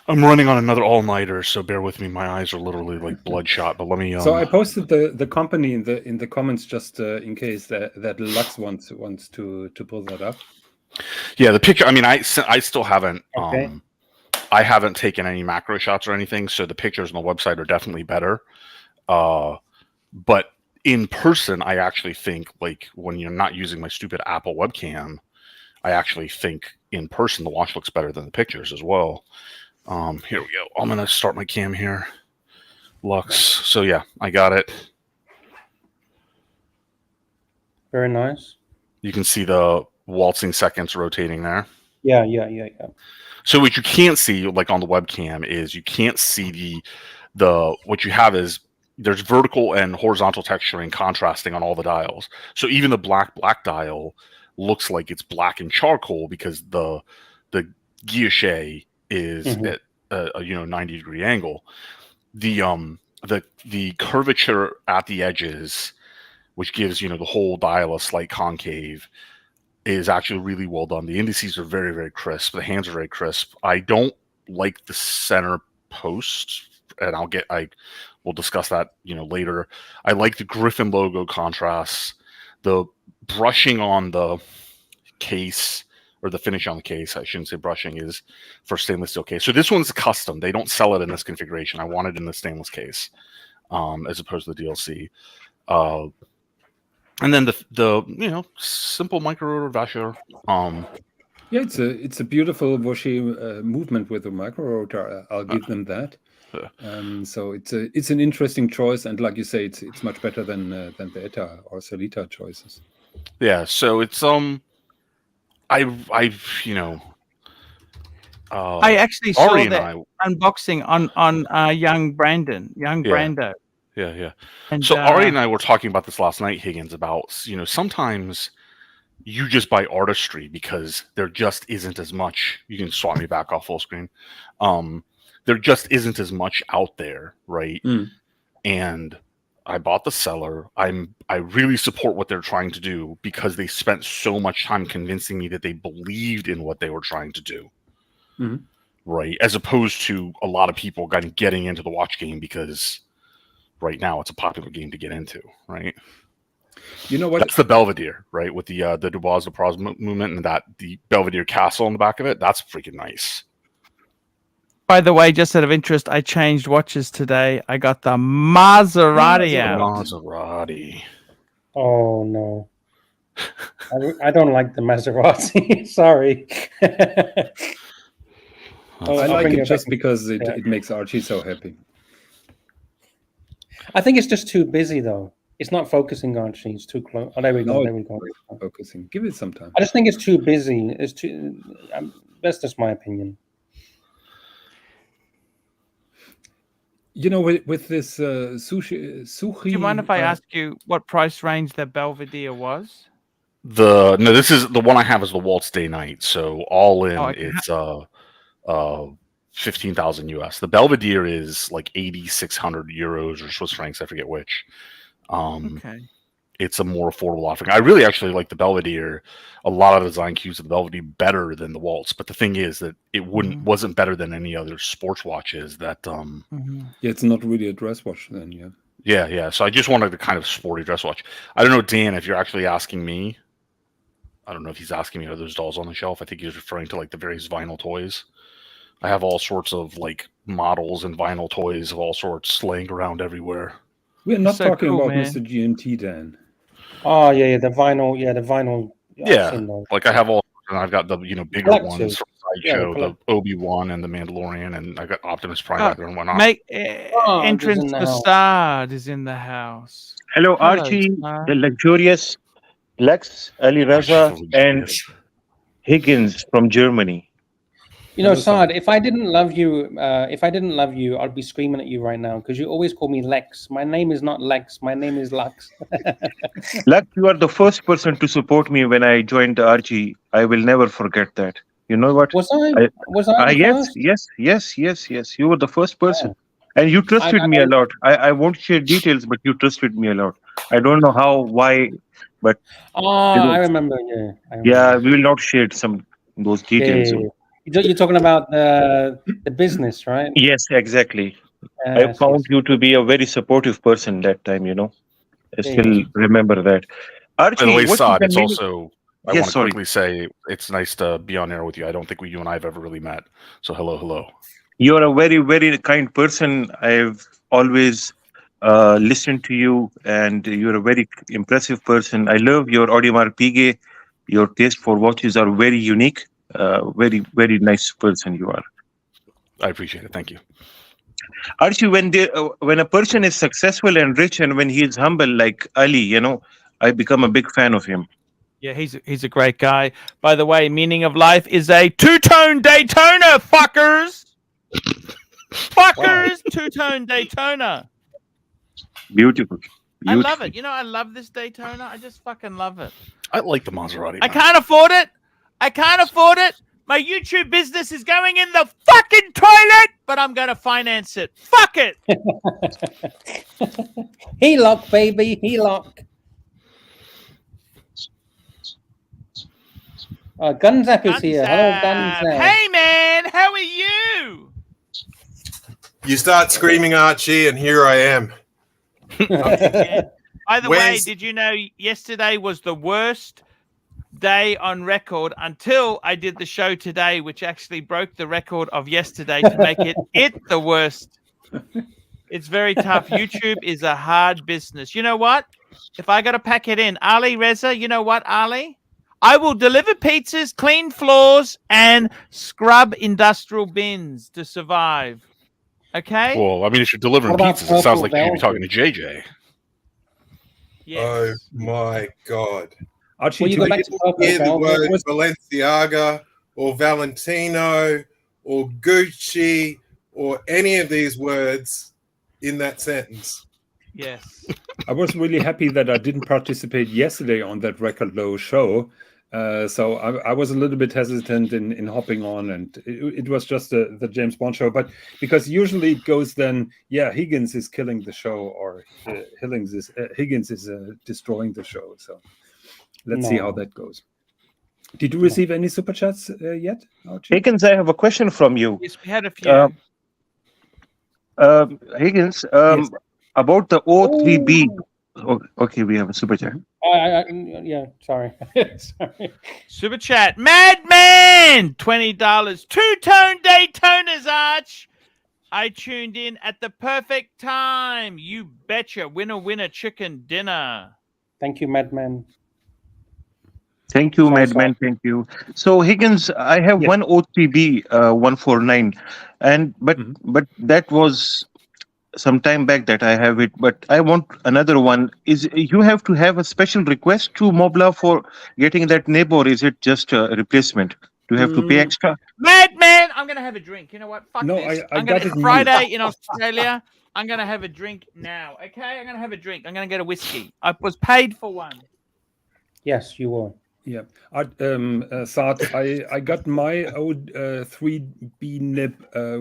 I'm running on another all-nighter, so bear with me. My eyes are literally like bloodshot. But let me. So I posted the company in the comments just in case that Lux wants to pull that up. Yeah, the picture. I mean, I still haven't. Okay. I haven't taken any macro shots or anything, so the pictures on the website are definitely better. But in person, I actually think, like, when you're not using my stupid Apple webcam, I actually think in person the watch looks better than the pictures as well. Here we go. I'm gonna start my cam here. Lux. So yeah, I got it. Very nice. You can see the waltzing seconds rotating there. Yeah. So what you can't see, like on the webcam, is you can't see what you have is there's vertical and horizontal texturing contrasting on all the dials. So even the black dial looks like it's black and charcoal because the guilloche is at a 90-degree angle. The curvature at the edges which gives the whole dial a slight concave, is actually really well done. The indices are very, very crisp. The hands are very crisp. I don't like the center post, and we'll discuss that later. I like the Griffin logo contrasts. The brushing on the case, or the finish on the case, I shouldn't say brushing, is for stainless steel case. So this one's custom. They don't sell it in this configuration. I want it in the stainless case, as opposed to the DLC. And then the simple micro rotor washer. Yeah, it's a beautiful washy movement with the micro rotor. I'll give them that. So it's an interesting choice, and like you say, it's much better than the ETA or Solita choices. Yeah, so it's I actually saw Ari that unboxing on young Brandon, Brando. Yeah. And, so Ari and I were talking about this last night, Higgins, about sometimes you just buy artistry because there just isn't as much. You can swap me back off full screen. There just isn't as much out there, right? And I bought the Cellar. I really support what they're trying to do because they spent so much time convincing me that they believed in what they were trying to do, right? As opposed to a lot of people getting into the watch game because right now it's a popular game to get into, right? You know what? That's the Belvedere, right? With the Dubois Lapraz movement and the Belvedere castle on the back of it. That's freaking nice. By the way, just out of interest, I changed watches today. I got the Maserati out. Maserati. Oh no, I don't like the Maserati. Sorry. I like it just because it makes Archie so happy. I think it's just too busy though. It's not focusing, Archie. It's too close. Oh, there we go. There we go. Focusing. Give it some time. I just think it's too busy. It's too. That's just my opinion. With this sushi. Do you mind if I ask you what price range the Belvedere was? This is the one I have is the Waltz Day Night. So all in, it's 15,000 US. The Belvedere is like 8,600 euros or Swiss francs. I forget which. Okay. It's a more affordable offering. I really actually like the Belvedere. A lot of the design cues of the Belvedere better than the Waltz, but the thing is that it wasn't better than any other sports watches. That yeah, it's not really a dress watch then. Yeah. So I just wanted a kind of sporty dress watch. I don't know, Dan, if you're actually asking me. I don't know if he's asking me are those dolls on the shelf. I think he's referring to like the various vinyl toys. I have all sorts of like models and vinyl toys of all sorts laying around everywhere. We're not talking about Mr. GMT, Dan. Oh yeah, the vinyl. Yeah, like I have all, and I've got the bigger ones from Sideshow, the Obi-Wan and the Mandalorian, and I got Optimus Prime back there and whatnot. Entrance Facade is in the house. Hello, Archie, the luxurious Lex, Ali Reza, and Higgins from Germany. Saad, if I didn't love you, I'd be screaming at you right now because you always call me Lex. My name is not Lex. My name is Lux. Lux, you are the first person to support me when I joined Archie. I will never forget that. You know what? Was I? Yes. You were the first person, and you trusted me a lot. I won't share details, but you trusted me a lot. I don't know how, why, but I remember. Yeah, we will not share those details. Yeah. You're talking about the business, right? Yes, exactly. I found you to be a very supportive person that time, I still remember that. Archie, by the way, Saad, it's also, I want to sorry. quickly say it's nice to be on air with you. I don't think you and I have ever really met. So hello. You're a very, very kind person. I've always listened to you, and you're a very impressive person. I love your Audemars Piguet. Your taste for watches are very unique. Very, very nice person you are. I appreciate it. Thank you. Archie, when a person is successful and rich, and when he is humble like Ali, I become a big fan of him. Yeah, he's a great guy. By the way, Meaning of Life is a two-tone Daytona, fuckers. Fuckers, two-tone Daytona. Beautiful. I love it. I love this Daytona. I just fucking love it. I like the Maserati. I can't afford it. My YouTube business is going in the fucking toilet, but I'm going to finance it. Fuck it. HELOC, baby. HELOC. Gunzap is here. Hello, Gunzap. Hey, man, how are you? You start screaming, Archie, and here I am. By the way, did you know yesterday was the worst day on record until I did the show today, which actually broke the record of yesterday to make it the worst. It's very tough. YouTube is a hard business. You know what? If I got to pack it in, Ali Reza, you know what, Ali? I will deliver pizzas, clean floors, and scrub industrial bins to survive. Okay? Well, I mean, if you're delivering pizzas, it sounds like you'd be talking to JJ. Yes. Oh my God! Archie, Well, you go back to Hear the word Balenciaga or Valentino or Gucci or any of these words in that sentence. Yes. I was really happy that I didn't participate yesterday on that Record Low show. So I was a little bit hesitant in hopping on, and it was just the James Bond show. But because usually it goes then, yeah, Higgins is killing the show, or Higgins is destroying the show. So let's see how that goes. Did you receive any super chats yet, Archie? Higgins, I have a question from you. Yes, we had a few. Higgins, about the O3B. Oh, okay, we have a super chat. Yeah, sorry. Sorry. Super chat. Madman! $20. Two-tone Daytonas, Arch. I tuned in at the perfect time. You betcha. Winner chicken dinner. Thank you, Madman. Thank you, Madman. Thank you. So Higgins, I have one O3B 149, but that was some time back that I have it. But I want another one. Is you have to have a special request to Mobla for getting that nib, or is it just a replacement? Do you have to pay extra? Madman! I'm gonna have a drink. You know what? Fuck this. I got it Friday in Australia. I'm gonna have a drink now. Okay, I'm gonna have a drink. I'm gonna get a whiskey. I was paid for one. Yes, you were. Yeah, Saad, I got my old 3B nib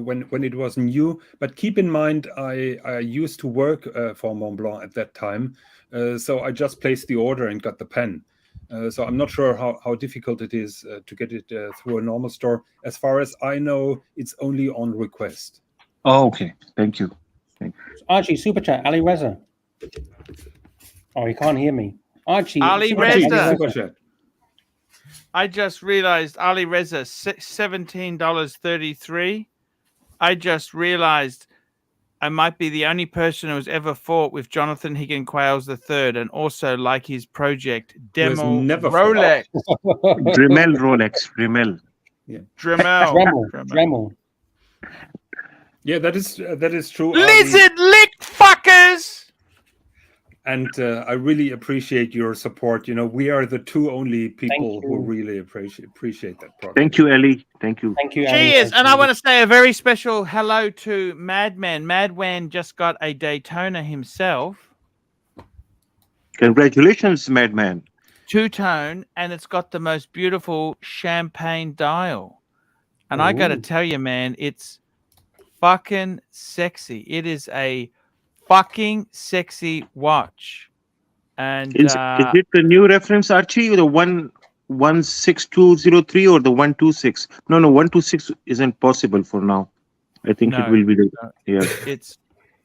when it was new, but keep in mind I used to work for Mont Blanc at that time, so I just placed the order and got the pen. So I'm not sure how difficult it is to get it through a normal store. As far as I know, it's only on request. Oh, okay. Thank you. Archie, super chat. Ali Reza. Oh, he can't hear me. Archie. Ali super Reza. chat. Super chat. I just realized Ali Reza $17.33. I just realized I might be the only person who's ever fought with Jonathan Higgin Quails III, and also like his project Demo never Rolex. Dremel Rolex. Dremel. Yeah. Dremel. Yeah, that is true. Lizard licked fuckers. And I really appreciate your support. You know, we are the two only people who really appreciate that product. Thank you, Ellie. Thank you. Thank you. Cheers. And I want to say a very special hello to Madman. Madman just got a Daytona himself. Congratulations, Madman. Two-tone, and it's got the most beautiful champagne dial. And I got to tell you, man, it's fucking sexy. It is a fucking sexy watch. And Is it the new reference, Archie, or the 16203 or the 126? No, 126 isn't possible for now. I think it will be the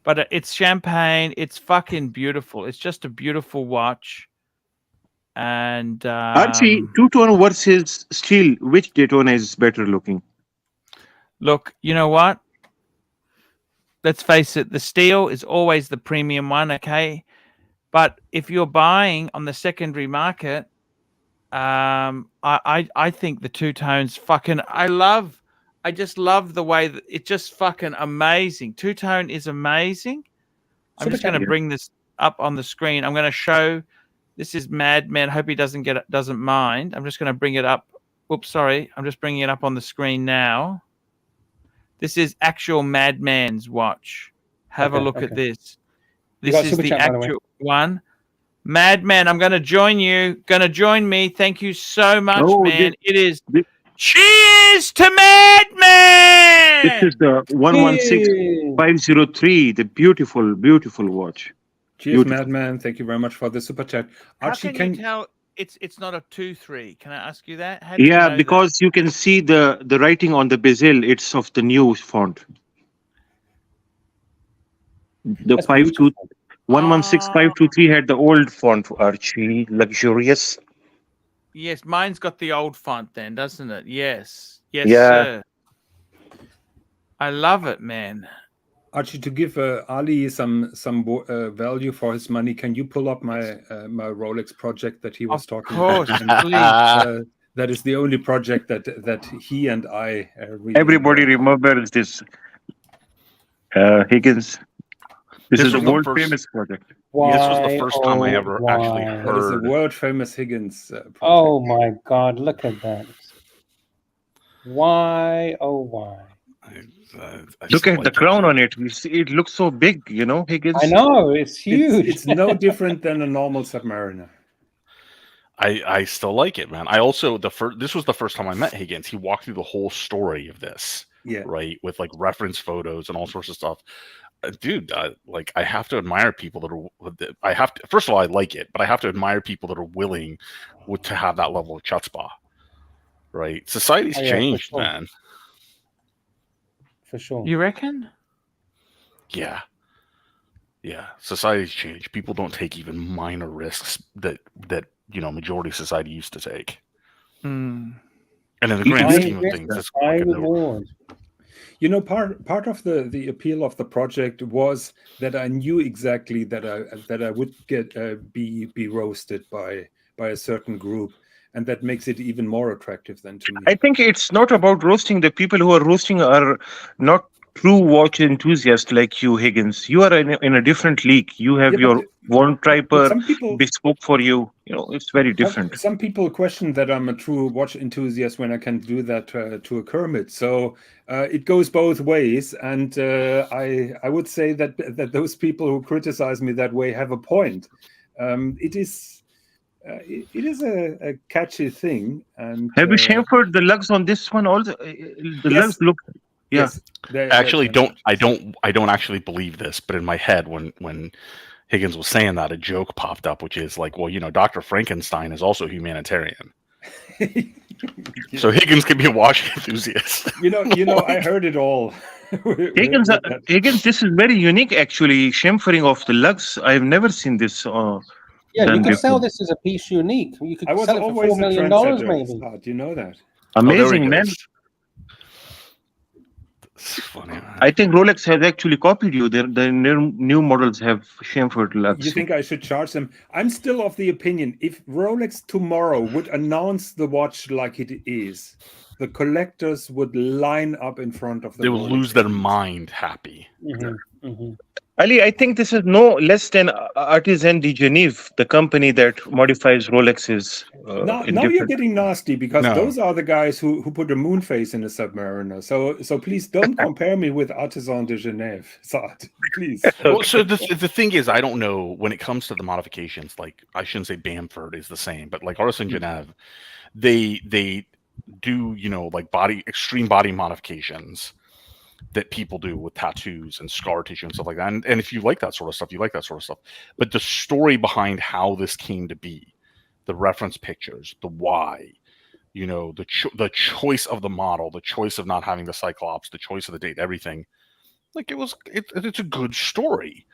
But it's champagne. It's fucking beautiful. It's just a beautiful watch. And Archie, two-tone versus steel, which Daytona is better looking? Look, you know what? Let's face it, the steel is always the premium one, okay? But if you're buying on the secondary market, I think the two-tones fucking, I just love the way that it's just fucking amazing. Two-tone is amazing. I'm just going to bring this up on the screen. I'm going to show, this is Madman. Hope he doesn't mind. I'm just going to bring it up. Oops, sorry. I'm just bringing it up on the screen now. This is actual Madman's watch. Have a look at this. This is the actual one. Madman, I'm going to join you. Going to join me. Thank you so much, man. It is. Cheers to Madman! This is the 116503, the beautiful, beautiful watch. Cheers, Madman. Thank you very much for the super chat. Archie, can you tell it's not a 2-3? Can I ask you that? How do you Yeah, know because you can see the writing on the bezel. It's of the new font. The That's 5 2 beautiful. 116523 had the old font for Archie, luxurious. Yes, mine's got the old font then, doesn't it? Yes. Yes, Yeah. sir. I love it, man. Archie, to give Ali some value for his money, can you pull up my my Rolex project that he was Of talking course, about? please. That is the only project that he and I really. Everybody remembers this. Higgins. This is was a the world first- famous project. Why? This was the first time I ever actually why? That is a heard. world famous Higgins project. Oh my God! Look at that. Why? Oh why? I Look still at the like crown on it. You see, it looks so big, you know, Higgins. I know it's huge. It's no different than a normal Submariner. I still like it, man. I also this was the first time I met Higgins. He walked through the whole story of this, Yeah. right, with like reference photos and all sorts of stuff. Dude, like I have to admire people that are. First of all, I like it, but I have to admire people that are willing to have that level of chutzpah, right? Society's Oh, yeah, for changed, sure. man. For sure. You reckon? Yeah, society's changed. People don't take even minor risks that majority society used to take. Mm. And in the You grand can- scheme of things, it's High fucking no. reward. You know, part of the appeal of the project was that I knew exactly that I would get be roasted by a certain group, and that makes it even more attractive than to me. I think it's not about roasting. The people who are roasting are not true watch enthusiasts like you, Higgins. You are in a different league. You have Yeah, your one but triper some people bespoke for you. You know, it's very different. Some people question that I'm a true watch enthusiast when I can do that to a Kermit. So it goes both ways, and I would say that those people who criticize me that way have a point. It is a catchy thing. And Have you chamfered the lugs on this one? Also, the lugs look. Yeah. Yes, they're Actually, chamfered. I don't actually believe this, but in my head, when Higgins was saying that, a joke popped up, which is like, well, Dr. Frankenstein is also humanitarian. So Higgins can be a watch enthusiast. You know, I heard it all. Higgins, this is very unique, actually. Chamfering of the lugs. I've never seen this. Yeah, done you could sell before. this as a piece unique. You could I was sell it for always $4 a million, trendsetter. maybe. Scott, you know that. Amazing, man. It's funny, man. I think Rolex has actually copied you. The new models have chamfered lugs. You think I should charge them? I'm still of the opinion, if Rolex tomorrow would announce the watch like it is, the collectors would line up in front of the They would Rolex lose their agents. mind happy. Ali, I think this is no less than Artisan de Genève, the company that modifies Rolexes. Now you're getting nasty, because No. those are the guys who put a moon face in a Submariner. So please don't compare me with Artisan de Genève. Please. Well, so the thing is, I don't know when it comes to the modifications. Like, I shouldn't say Bamford is the same, but like Artisan Genève, they do like extreme body modifications that people do with tattoos and scar tissue and stuff like that. And if you like that sort of stuff, you like that sort of stuff. But the story behind how this came to be, the reference pictures, the why, the choice of the model, the choice of not having the Cyclops, the choice of the date, everything. Like it's a good story.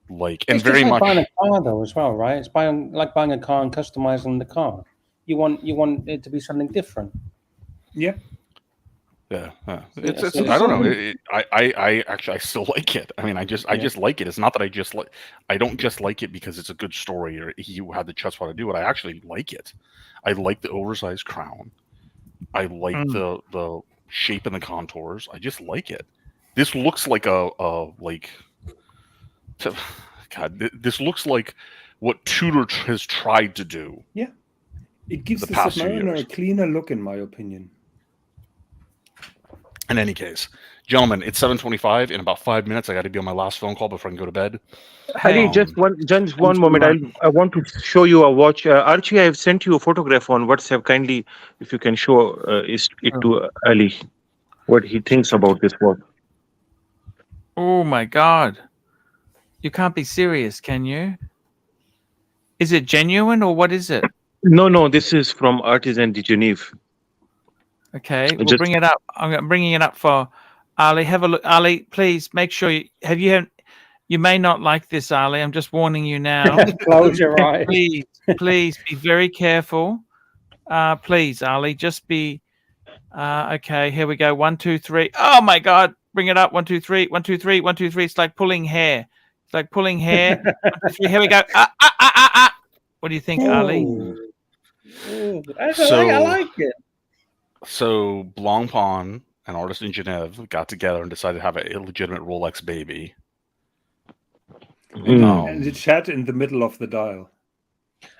Like, and It's very just like much buying a car, though, as well, right? It's like buying a car and customizing the car. You want it to be something different. Yeah. Yeah, It's I don't know. something- I actually still like it. I mean, I just like it. It's not that I don't just like it because it's a good story or he had the chutzpah to do it. I actually like it. I like the oversized crown. I like the shape and the contours. I just like it. This looks like this looks like what Tudor has tried to do. Yeah. It gives The the past few Submariner a years. cleaner look, in my opinion. In any case, gentlemen, it's 7:25. In about 5 minutes, I got to be on my last phone call before I can go to bed. Ali, just one moment. I want to show you a watch. Archie, I have sent you a photograph on WhatsApp. Kindly, if you can show it to Ali, what he thinks about this watch. Oh my God. You can't be serious, can you? Is it genuine or what is it? No, this is from Artisan de Genève. Okay, we'll Just- bring it up. I'm bringing it up for Ali. Have a look. Ali, please make sure you may not like this, Ali. I'm just warning you now. Close your eyes. Please be very careful. Please, Ali, just be okay. Here we go. 1, 2, 3. Oh my God. Bring it up. 1, 2, 3. 1, 2, 3. 1, 2, 3. It's like pulling hair. It's like pulling hair. 1, 2, 3. Here we go. What do you think, Ali? Ooh, I So- like it. So Blancpain, an artist in Genève, got together and decided to have an illegitimate Rolex baby. Mm. And the chat in the middle of the dial.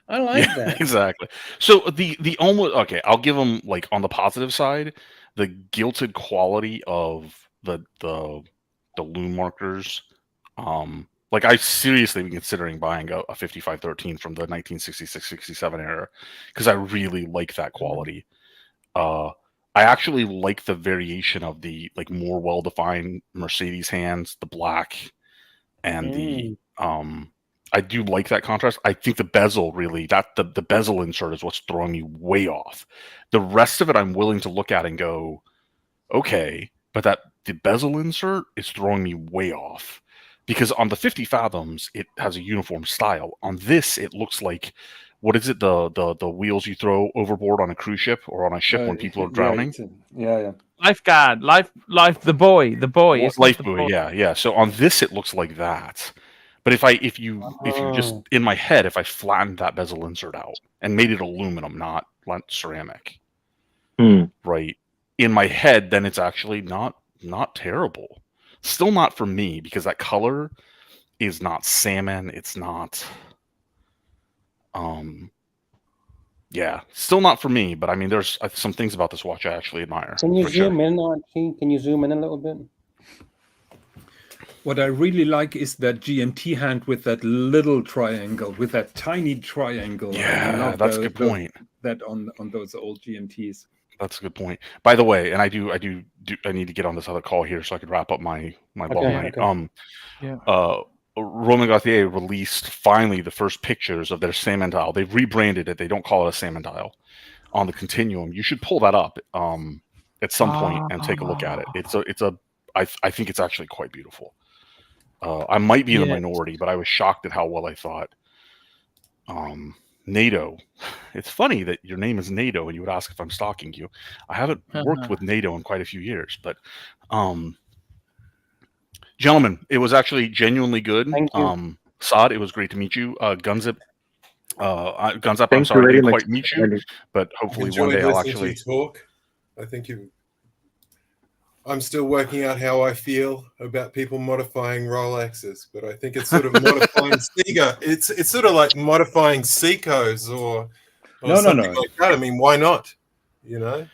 I like Yeah, that. exactly. So the almost okay, I'll give them like on the positive side, the gilded quality of the lume markers. Like I seriously been considering buying a 5513 from the 1966-67 era because I really like that quality. I actually like the variation of the like more well-defined Mercedes hands, the black and the I do like that contrast. I think the bezel really the bezel insert is what's throwing me way off. The rest of it I'm willing to look at and go, okay, but the bezel insert is throwing me way off. Because on the 50 Fathoms, it has a uniform style. On this, it looks like what is it? The wheels you throw overboard on a cruise ship or on a ship when people are drowning? Yeah. Lifeguard, the boy. It's Life the buoy, boy. yeah. So on this, it looks like that. But if you just in my head, if I flattened that bezel insert out and made it aluminum, not ceramic, right? In my head, then it's actually not terrible. Still not for me because that color is not salmon. It's not. Yeah, still not for me. But I mean, there's some things about this watch I actually admire. Can you for sure. zoom in, Archie? Can you zoom in a little bit? What I really like is that GMT hand with that little triangle, with that tiny triangle. Yeah, I love that's a good point. That on those old GMTs. That's a good point. By the way, and I need to get on this other call here so I could wrap up my ball night. Okay. Romain Gauthier released finally the first pictures of their salmon dial. They've rebranded it. They don't call it a salmon dial on the Continuum. You should pull that up at some point and take a look at it. I think it's actually quite beautiful. I might be in the minority, but I was shocked at how well I thought. NATO. It's funny that your name is NATO and you would ask if I'm stalking you. I haven't worked with NATO in quite a few years, but gentlemen, it was actually genuinely good. Thank you. Saad, it was great to meet you. Gunzip, I'm Thank sorry you I very didn't much. quite meet you, but hopefully one Enjoyed day I'll listening actually. to you talk. I think I'm still working out how I feel about people modifying Rolexes, but I think it's sort of modifying Sega. It's sort of like modifying Seikos or something like that. I mean, why not? You know.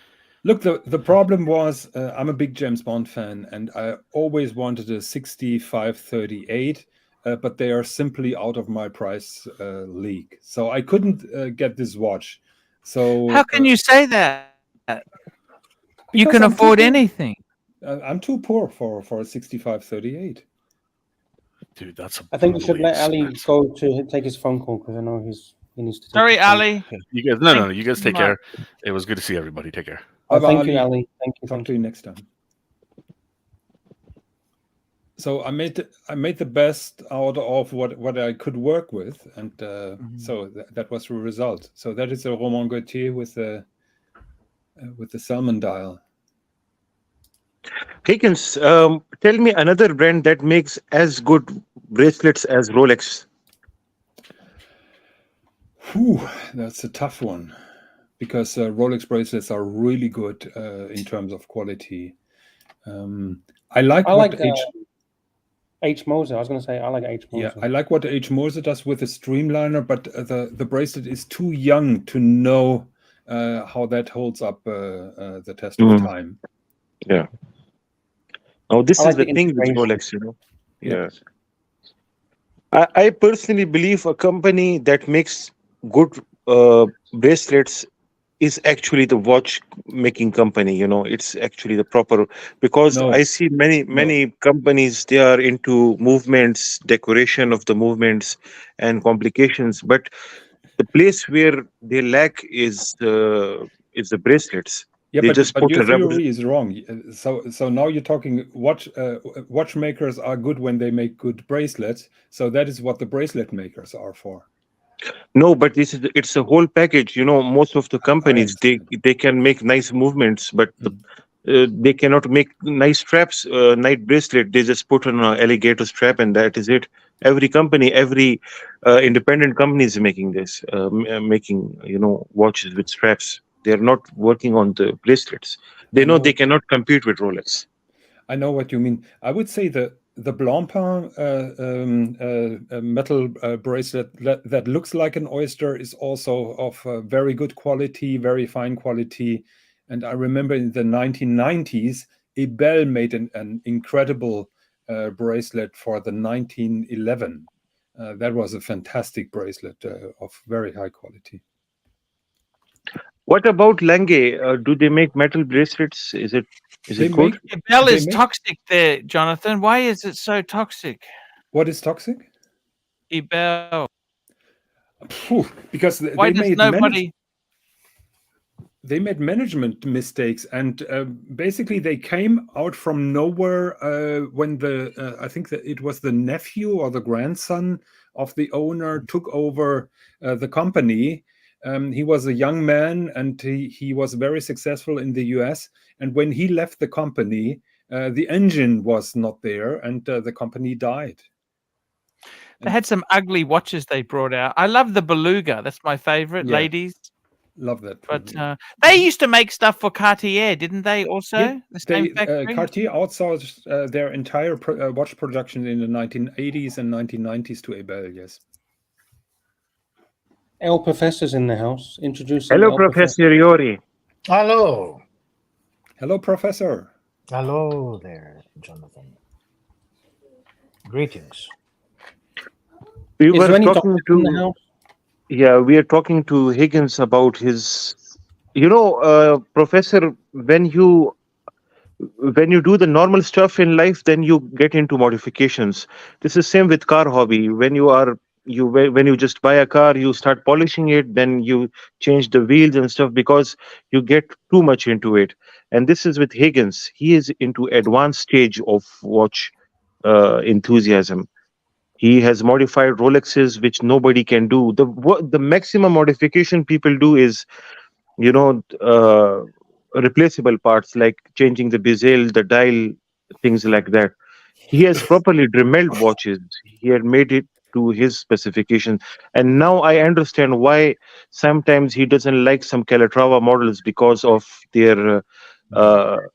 Look, the problem was I'm a big James Bond fan, and I always wanted a 6538, but they are simply out of my price league, so I couldn't get this watch. So how can you say that? You can afford anything. I'm too poor for a 6538. Dude, that's I think we should let Ali expensive. go to take his phone call because I know he needs to. Sorry, Ali. You guys, no. You guys Thank take you care. It was good to see everybody. Take care. Oh, thank you, Ali. Ali. Thank you. Talk to you next time. So I made the best out of what I could work with, and so that was the result. So that is a Romain Gauthier with the salmon dial. Higgins, tell me another brand that makes as good bracelets as Rolex. Whew, that's a tough one, because Rolex bracelets are really good in terms of quality. I like H. Moser. I was going to say I like H. Moser. Yeah, I like what H. Moser does with the Streamliner, but the bracelet is too young to know how that holds up the test of time. Yeah. Now this I is like the the thing with integration. Rolex, you know. Yeah. I personally believe a company that makes good bracelets is actually the watch making company. You know, it's actually the proper, because No. I see many companies, they are into movements, decoration of the movements and complications, but The place where they lack is the bracelets. Yeah, They but just put your a rubber. theory is wrong. So now you're talking watchmakers are good when they make good bracelets. So that is what the bracelet makers are for. No, but it's a whole package. You know, most of the companies they can make nice movements, but they cannot make nice straps, nice bracelet. They just put on an alligator strap, and that is it. Every company, every independent company is making this, making watches with straps. They are not working on the bracelets. They know they cannot compete with Rolex. I know what you mean. I would say the Blancpain metal bracelet that looks like an oyster is also of very good quality, very fine quality. And I remember in the 1990s, Ebel made an incredible bracelet for the 1911. That was a fantastic bracelet of very high quality. What about Lange? Do they make metal bracelets? Is it good? Ebel is toxic there, Jonathan. Why is it so toxic? What is toxic? Ebel. Because Why does nobody... They made management mistakes, and basically they came out from nowhere when I think that it was the nephew or the grandson of the owner took over the company. He was a young man, and he was very successful in the US. And when he left the company, the engine was not there, and the company died. They had some ugly watches they brought out. I love the Beluga. That's my favorite, ladies. Love that. But they used to make stuff for Cartier, didn't they? Also, yeah, the same factory. Cartier outsourced their entire watch production in the 1980s and 1990s to Ebel. Yes. El Professor's in the house. Introducing. Hello, Professor Yori. Hello. Hello, Professor. Hello there, Jonathan. Greetings. We were talking to. Yeah, we are talking to Higgins about his. Professor, when you do the normal stuff in life, then you get into modifications. This is same with car hobby. When you just buy a car, you start polishing it, then you change the wheels and stuff because you get too much into it. And this is with Higgins. He is into advanced stage of watch enthusiasm. He has modified Rolexes, which nobody can do. The maximum modification people do is, replaceable parts like changing the bezel, the dial, things like that. He has properly dremelled watches. He had made it to his specification. And now I understand why sometimes he doesn't like some Calatrava models because of their crown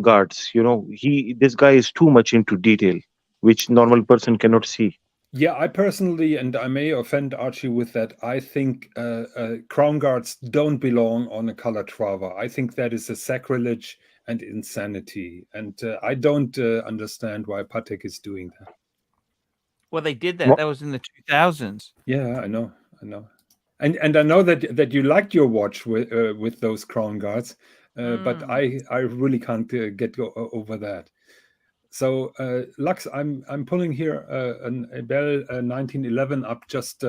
guards. This guy is too much into detail, which normal person cannot see. Yeah, I personally, and I may offend Archie with that, I think crown guards don't belong on a Calatrava. I think that is a sacrilege and insanity. And I don't understand why Patek is doing that. Well, they did that. That was in the 2000s. Yeah, I know. And I know that you liked your watch with those crown guards, but I really can't get over that. So Lux, I'm pulling here an Ebel 1911 up just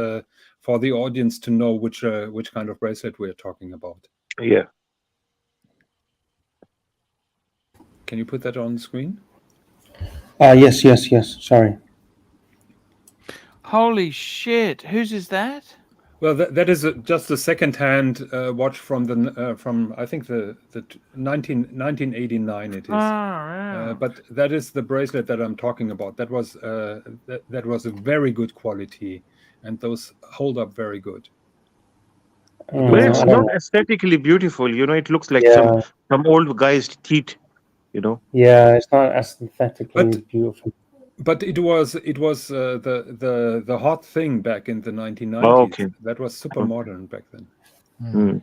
for the audience to know which kind of bracelet we're talking about. Yeah. Can you put that on the screen? Yes. Sorry. Holy shit! Whose is that? Well, that is just a second-hand watch from I think the 1989 it is. But that is the bracelet that I'm talking about. That was that was a very good quality, and those hold up very good. But it's not aesthetically beautiful. It looks like some old guy's teeth. Yeah, it's not aesthetically beautiful. But it was the hot thing back in the 1990s. Oh, okay. That was super modern back then.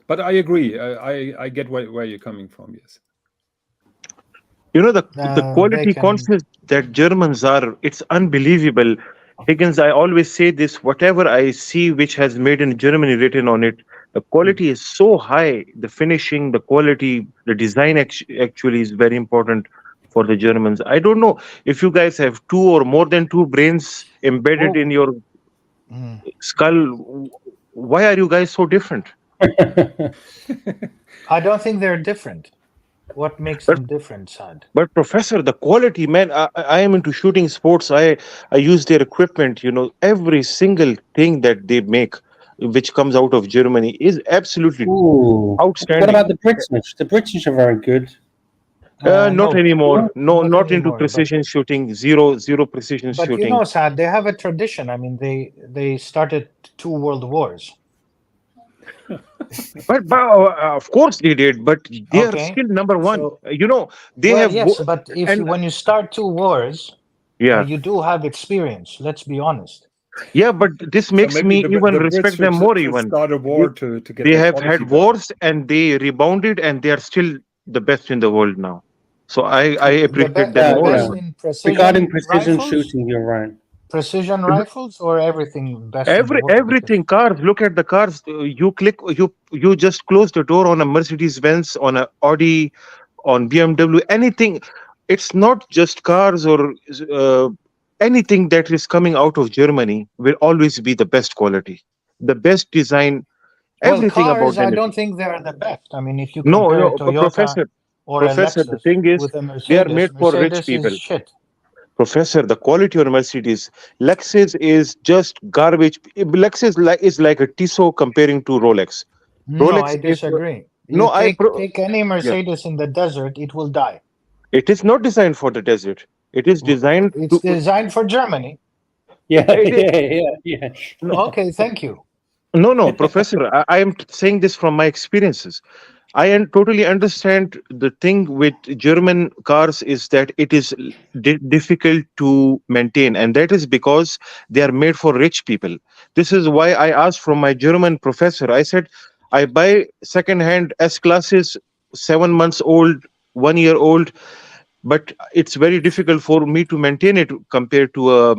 But I agree. I get where you're coming from. Yes. The quality conscious that Germans are, it's unbelievable. Higgins, I always say this, whatever I see which has made in Germany written on it, the quality is so high. The finishing, the quality, the design actually is very important for the Germans. I don't know if you guys have two or more than two brains embedded in your Skull, why are you guys so different? I don't think they're different. What makes them different, Sad? But Professor, the quality, man, I am into shooting sports. I use their equipment. Every single thing that they make, which comes out of Germany, is absolutely outstanding. What about the British? The British are very good. Not No, anymore. No, not into anymore, precision shooting. Zero precision but shooting. Sad, they have a tradition. I mean, they started 2 world wars. But of course they did. But they are still number one. So- They have. Yes, but when you start 2 wars, Yeah, you do have experience. Let's be honest. yeah. But this makes maybe me the even Brits respect should- them more. should Even start a war to get they their have quality had back. wars and they rebounded, and they are still the best in the world now. So I appreciate the them more. best even. in precision Regarding precision rifles? shooting, you're right. Precision rifles or everything best in the world? Everything, cars. Look at the cars. You just close the door on a Mercedes-Benz, on a Audi, on BMW, anything. It's not just cars or anything that is coming out of Germany will always be the best quality, the best design. Well, Everything cars, about I them. don't think they're the best. I mean, if you No, compare no, a Toyota Professor. or Professor, a the Lexus thing is, with a they are Mercedes, made for rich Mercedes people. is shit. Professor, the quality of Mercedes, Lexus is just garbage. Lexus is like a Tissot comparing to Rolex. No, Rolex I is- disagree. No, Take any Mercedes in the desert, it will die. It is not designed for the desert. It is designed It's to. designed for Germany. Yeah, It yeah. Okay, thank you. No, Professor. I am saying this from my experiences. Totally understand the thing with German cars is that it is difficult to maintain, and that is because they are made for rich people. This is why I asked from my German professor. I said, I buy second-hand S classes, 7 months old, 1 year old, but it's very difficult for me to maintain it compared to a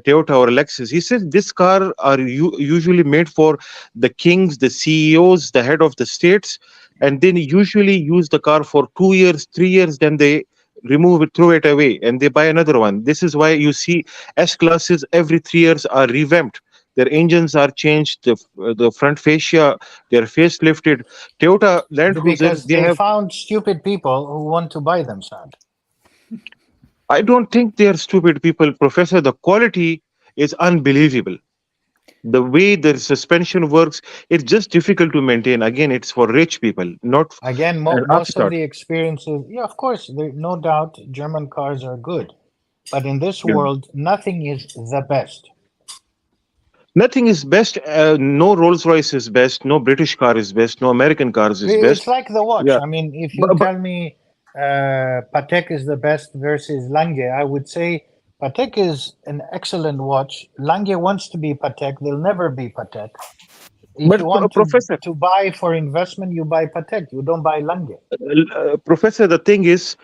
Toyota or a Lexus. He says this car are usually made for the kings, the CEOs, the head of the states, and then usually use the car for 2 years, 3 years, then they remove it, throw it away, and they buy another one. This is why you see S classes every 3 years are revamped. Their engines are changed, the front fascia, they're facelifted. Toyota Land Cruiser, Because they found stupid people who want to buy them, Sad. I don't think they are stupid people, Professor. The quality is unbelievable. The way the suspension works, it's just difficult to maintain. Again, it's for rich people, not Again, most of the experiences, yeah, of course, no doubt German cars are good. But in this world, nothing is the best. Nothing is best. No Rolls Royce is best. No British car is best. No American cars is best. It's like the watch. Yeah. I mean, if you tell me Patek is the best versus Lange, I would say Patek is an excellent watch. Lange wants to be Patek. They'll never be Patek. If But you want Professor, to buy for investment, you buy Patek. You don't buy Lange. Professor, the thing is,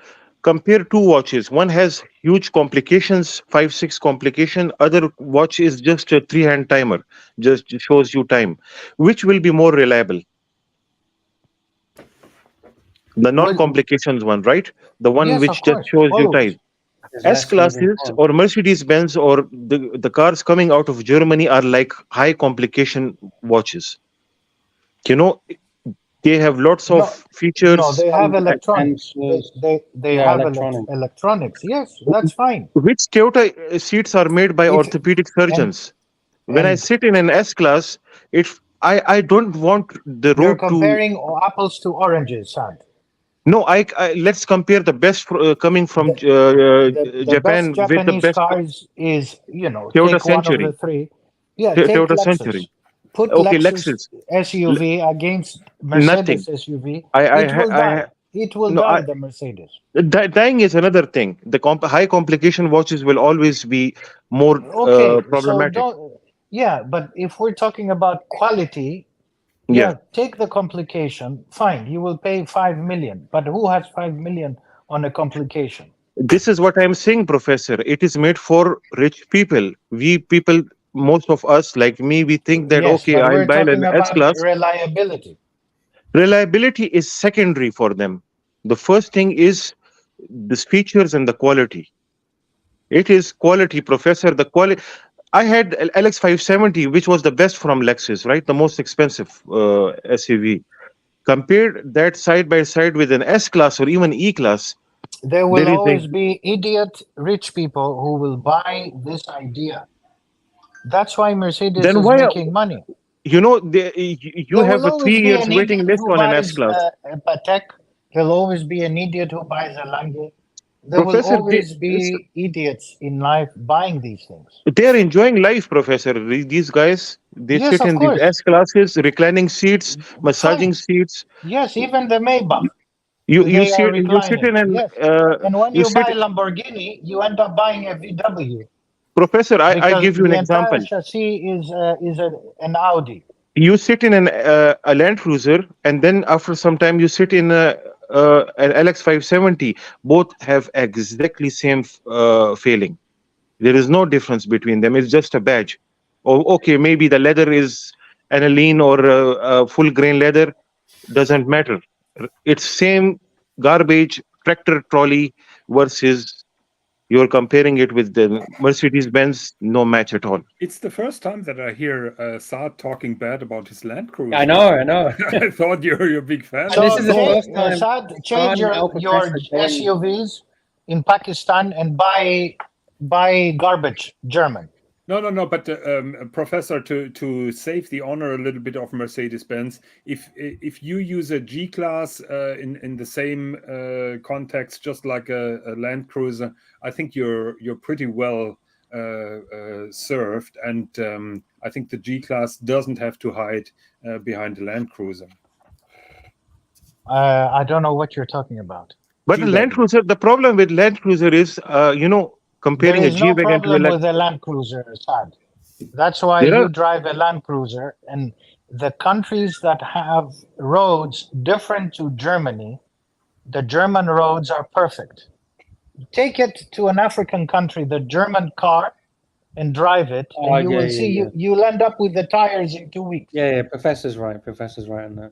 compare two watches. One has huge complications, 5-6 complication. Other watch is just a 3-hand timer, just shows you time. Which will be more reliable? The non-complications one, right? The one Yes, which of just course, shows you always. time. S-classes or Mercedes-Benz or the cars coming out of Germany are like high complication watches. You know, they have lots of features. No, they have electronics. They have electronics. Yes, that's fine. Which Toyota seats are made by orthopedic surgeons? When I sit in an S-class, I don't want the road to... You're comparing apples to oranges, Sad. No, let's compare the best coming from Japan best with the best cars is, Toyota take Century. one of the three. Yeah, take Toyota Lexus. Century. Put Okay, Lexus SUV against Mercedes SUV. It will die. It will die, the Mercedes. Dying is another thing. The high complication watches will always be more problematic. But if we're talking about quality, take the complication. Fine, you will pay 5 million. But who has 5 million on a complication? This is what I'm saying, Professor. It is made for rich people. We people, most of us, like me, we think that, okay, I'll buy an S-Class. Reliability. Reliability is secondary for them. The first thing is the features and the quality. It is quality, Professor. The quality. I had LX 570, which was the best from Lexus, right? The most expensive SUV. Compared that side by side with an S class or even E class, There will there is always be idiot rich people who will buy this idea. That's why Mercedes then is why making money. you know you There have will a always 3 be years an waiting idiot list who on an S buys class. a Patek. There'll always be an idiot who buys a Lange. There will Professor, always be idiots in life buying these things. they are enjoying life, Professor. These guys, they Yes, sit of in these course. S classes, reclining seats, massaging Fine. seats. Yes, even the Maybach, You they are sit reclining. in an Yes. And when you you sit. buy Lamborghini, you end up buying a VW Professor, I because give you an the entire example. chassis is an Audi. You sit in a Land Cruiser, and then after some time you sit in an LX 570. Both have exactly same failing. There is no difference between them. It's just a badge. Oh, okay, maybe the leather is aniline or full grain leather. Doesn't matter. It's same garbage tractor trolley versus you're comparing it with the Mercedes-Benz. No match at all. It's the first time that I hear Saad talking bad about his Land Cruiser. I know. I thought you're a big fan. And this is the first time Saad, Saad change and Al your Professor joined. SUVs in Pakistan and buy garbage German. No. But Professor, to save the honor a little bit of Mercedes-Benz, if you use a G class in the same context, just like a Land Cruiser, I think you're pretty well served, and I think the G class doesn't have to hide behind the Land Cruiser. I don't know what you're talking about. But the Land Cruiser, the problem with Land Cruiser is, comparing There a is no G-Wagon to a problem with a Land Cruiser, Saad. That's why you drive a Land Cruiser, and the countries that have roads different to Germany, the German roads are perfect. Take it to an African country, the German car, and drive it, and you will see you'll end up with the tires in 2 weeks. Yeah, Professor's right on that.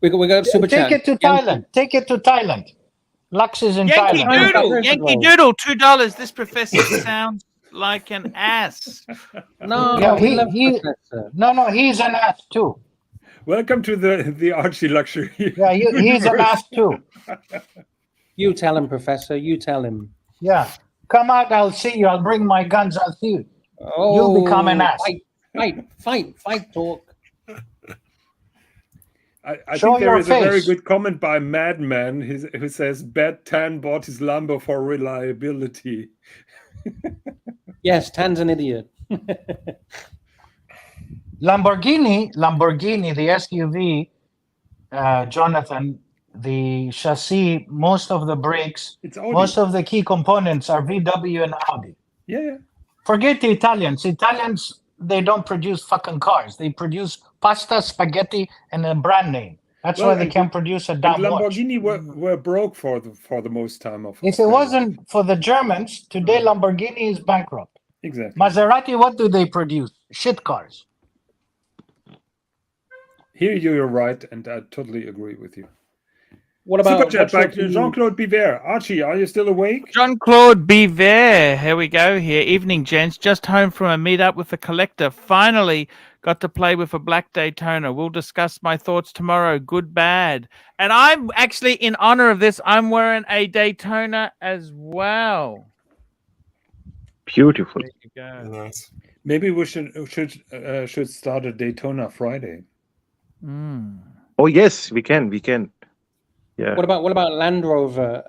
We got super chat. Take it to Thailand. Take it to Thailand. Lux is in Yankee Thailand. Doodle, Yankee Doodle, $2. This professor sounds like an ass. No, Yeah, Professor. he's an ass too. Welcome to the Archie Luxury. Yeah, he's an ass too. You tell him, Professor. You tell him. Yeah, come out. I'll see you. I'll bring my guns. I'll see you. Oh, You'll become an ass. Fight talk. I think there is a very good comment by Madman who says, "Bad Tan bought his Lambo for reliability." Yes, Tan's an idiot. Lamborghini, the SUV, Jonathan, the chassis, most of the brakes, most of the key components are VW and Audi. Yeah. Forget the Italians. Italians, they don't produce fucking cars. They produce pasta, spaghetti, and a brand name. That's why they can produce a damn watch. Lamborghini were broke for the most time of. If it wasn't for the Germans, today Lamborghini is bankrupt. Exactly. Maserati, what do they produce? Shit cars. Here you're right, and I totally agree with you. What about Super chat by Jean-Claude Biver? Archie, are you still awake? Jean-Claude Biver. Here we go. Here, evening, gents. Just home from a meetup with a collector. Finally got to play with a black Daytona. We'll discuss my thoughts tomorrow. Good, bad. And I'm actually, in honor of this, I'm wearing a Daytona as well. Beautiful. There you go. Nice. Maybe we should start a Daytona Friday. Oh yes, we can. Yeah. What about Land Rover,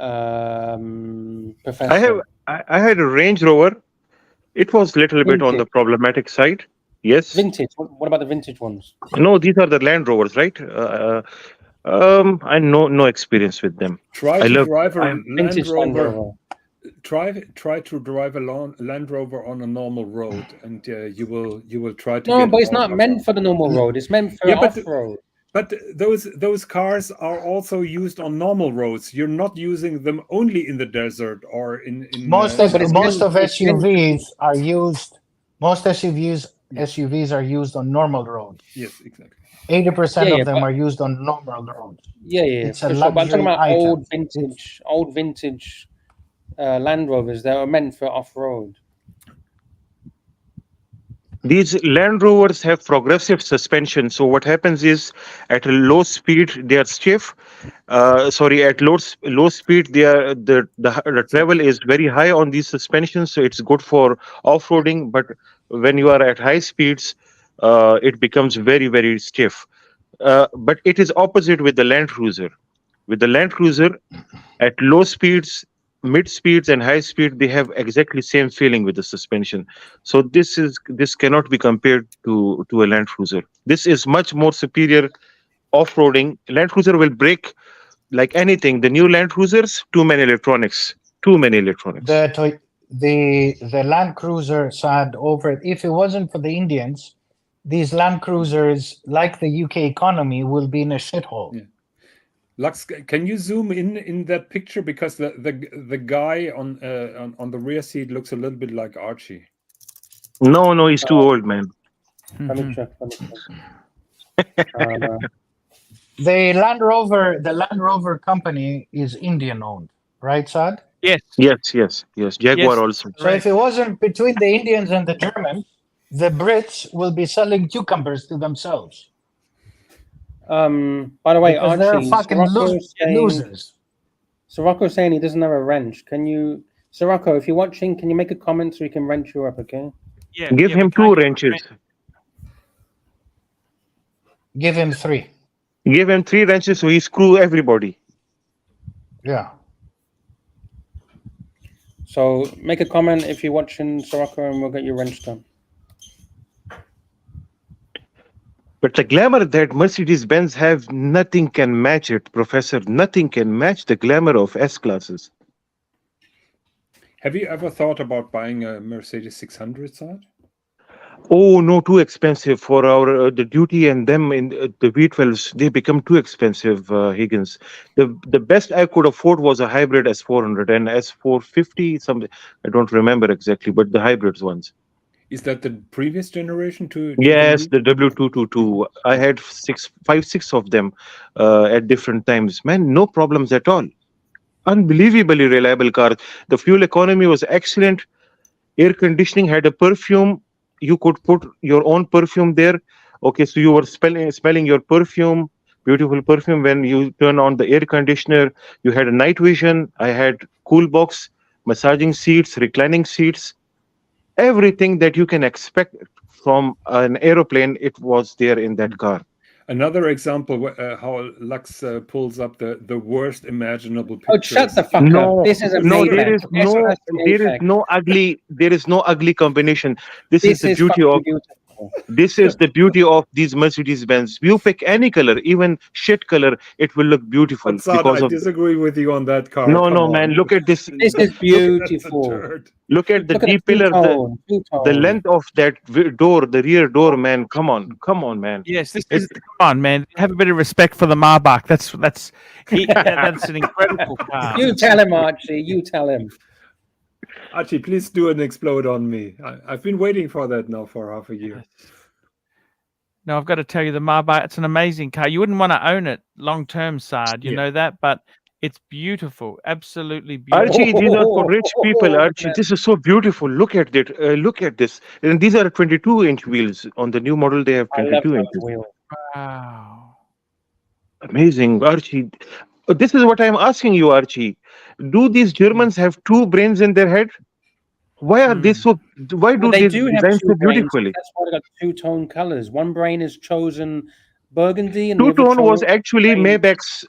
Professor? I had a Range Rover. It was a little bit on the problematic side. Yes. Vintage. What about the vintage ones? No, these are the Land Rovers, right? I no experience with them. Try to drive a Land Rover on a normal road, and you will try to. No, but it's not meant for the normal road. It's meant for off-road. But those cars are also used on normal roads. You're not using them only in the desert or in most SUVs are used. Most SUVs are used on normal roads. Yes, exactly. 80% of them are used on normal roads. Yeah. It's a luxury. But I'm talking about item. old vintage Land Rovers that are meant for off-road. These Land Rovers have progressive suspension. So what happens is, at a low speed they are stiff. At low speed the travel is very high on these suspensions. So it's good for off-roading. But when you are at high speeds, it becomes very stiff. But it is opposite with the Land Cruiser. With the Land Cruiser, at low speeds, mid speeds, and high speed, they have exactly same feeling with the suspension. So this cannot be compared to a Land Cruiser. This is much more superior off-roading. Land Cruiser will brake like anything. The new Land Cruisers, too many electronics. The Land Cruiser side over. If it wasn't for the Indians, these Land Cruisers, like the UK economy, will be in a shithole. Yeah. Lux, can you zoom in that picture, because the guy on the rear seat looks a little bit like Archie. No, he's too old, man. Let me check. The Land Rover company is Indian owned, right, Saad? Yes. Yes. Jaguar also. So if it wasn't between the Indians and the Germans, the Brits will be selling cucumbers to themselves. By the way, Because they're Archie, fucking losers. Sirocco's saying he doesn't have a wrench. Can you, Sirocco, if you're watching, can you make a comment so we can wrench you up, okay? Yeah. Give him 2 wrenches. Give him 3. Give him 3 wrenches so he screw everybody. Yeah. So make a comment if you're watching, Sirocco, and we'll get your wrench done. But the glamour that Mercedes-Benz have, nothing can match it, Professor. Nothing can match the glamour of S-classes. Have you ever thought about buying a Mercedes 600, Saad? Oh no, too expensive for our the duty and them in the V12s. They become too expensive, Higgins. The best I could afford was a hybrid S400 and S450. Something I don't remember exactly, but the hybrids ones. Is that the previous generation to Yes, the W222. I had 6 of them at different times. Man, no problems at all. Unbelievably reliable car. The fuel economy was excellent. Air conditioning had a perfume. You could put your own perfume there. Okay, so you were smelling your perfume, beautiful perfume. When you turn on the air conditioner, you had a night vision. I had cool box, massaging seats, reclining seats. Everything that you can expect from an aeroplane, it was there in that car. Another example how Lux pulls up the worst imaginable pictures. Oh, shut the fuck up! This is a there is no ugly combination. This is the beauty of. Beautiful. This is the beauty of these Mercedes-Benz. You pick any color, even shit color, it will look beautiful. But Saad, I disagree with you on that car. No, man. Look at this. This is beautiful. Look at the D-pillar, the length of that door, the rear door, man. Come on, man. Yes, come on, man. Have a bit of respect for the Maybach. That's an incredible car. You tell him, Archie. You tell him. Archie, please do an explode on me. I've been waiting for that now for half a year. No, I've got to tell you, the Maybach, it's an amazing car. You wouldn't want to own it long-term, Saad. You know that, but it's beautiful. Absolutely beautiful. Archie, these are for rich people, Archie. This is so beautiful. Look at it. Look at this. And these are 22-inch wheels. On the new model, they have 22 inches. Wow. Amazing, Archie. This is what I'm asking you, Archie. Do these Germans have 2 brains in their head? Why are they so? Why do they design so beautifully? That's why they got 2-tone colors. One brain is chosen burgundy, and 2-tone was actually Maybach's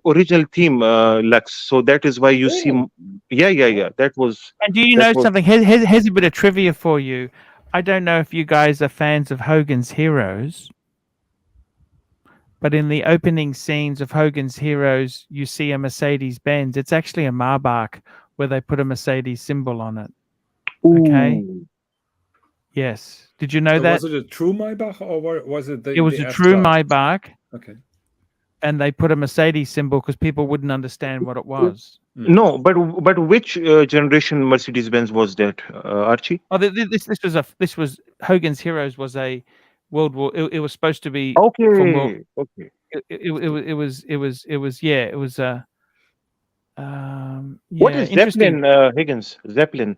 original theme, Lux. So that is why you see. Yeah. That was. And do you know something? Here's a bit of trivia for you. I don't know if you guys are fans of Hogan's Heroes. But in the opening scenes of Hogan's Heroes, you see a Mercedes-Benz. It's actually a Maybach where they put a Mercedes symbol on it. Okay. Ooh. Yes. Did you know that? Was it a true Maybach or was it the? It was a true Maybach. Okay. And they put a Mercedes symbol because people wouldn't understand what it was. No, but which generation Mercedes-Benz was that, Archie? Oh, this was Hogan's Heroes was a World War. It was supposed to be okay. It was a. What is Zeppelin, Higgins? Zeppelin.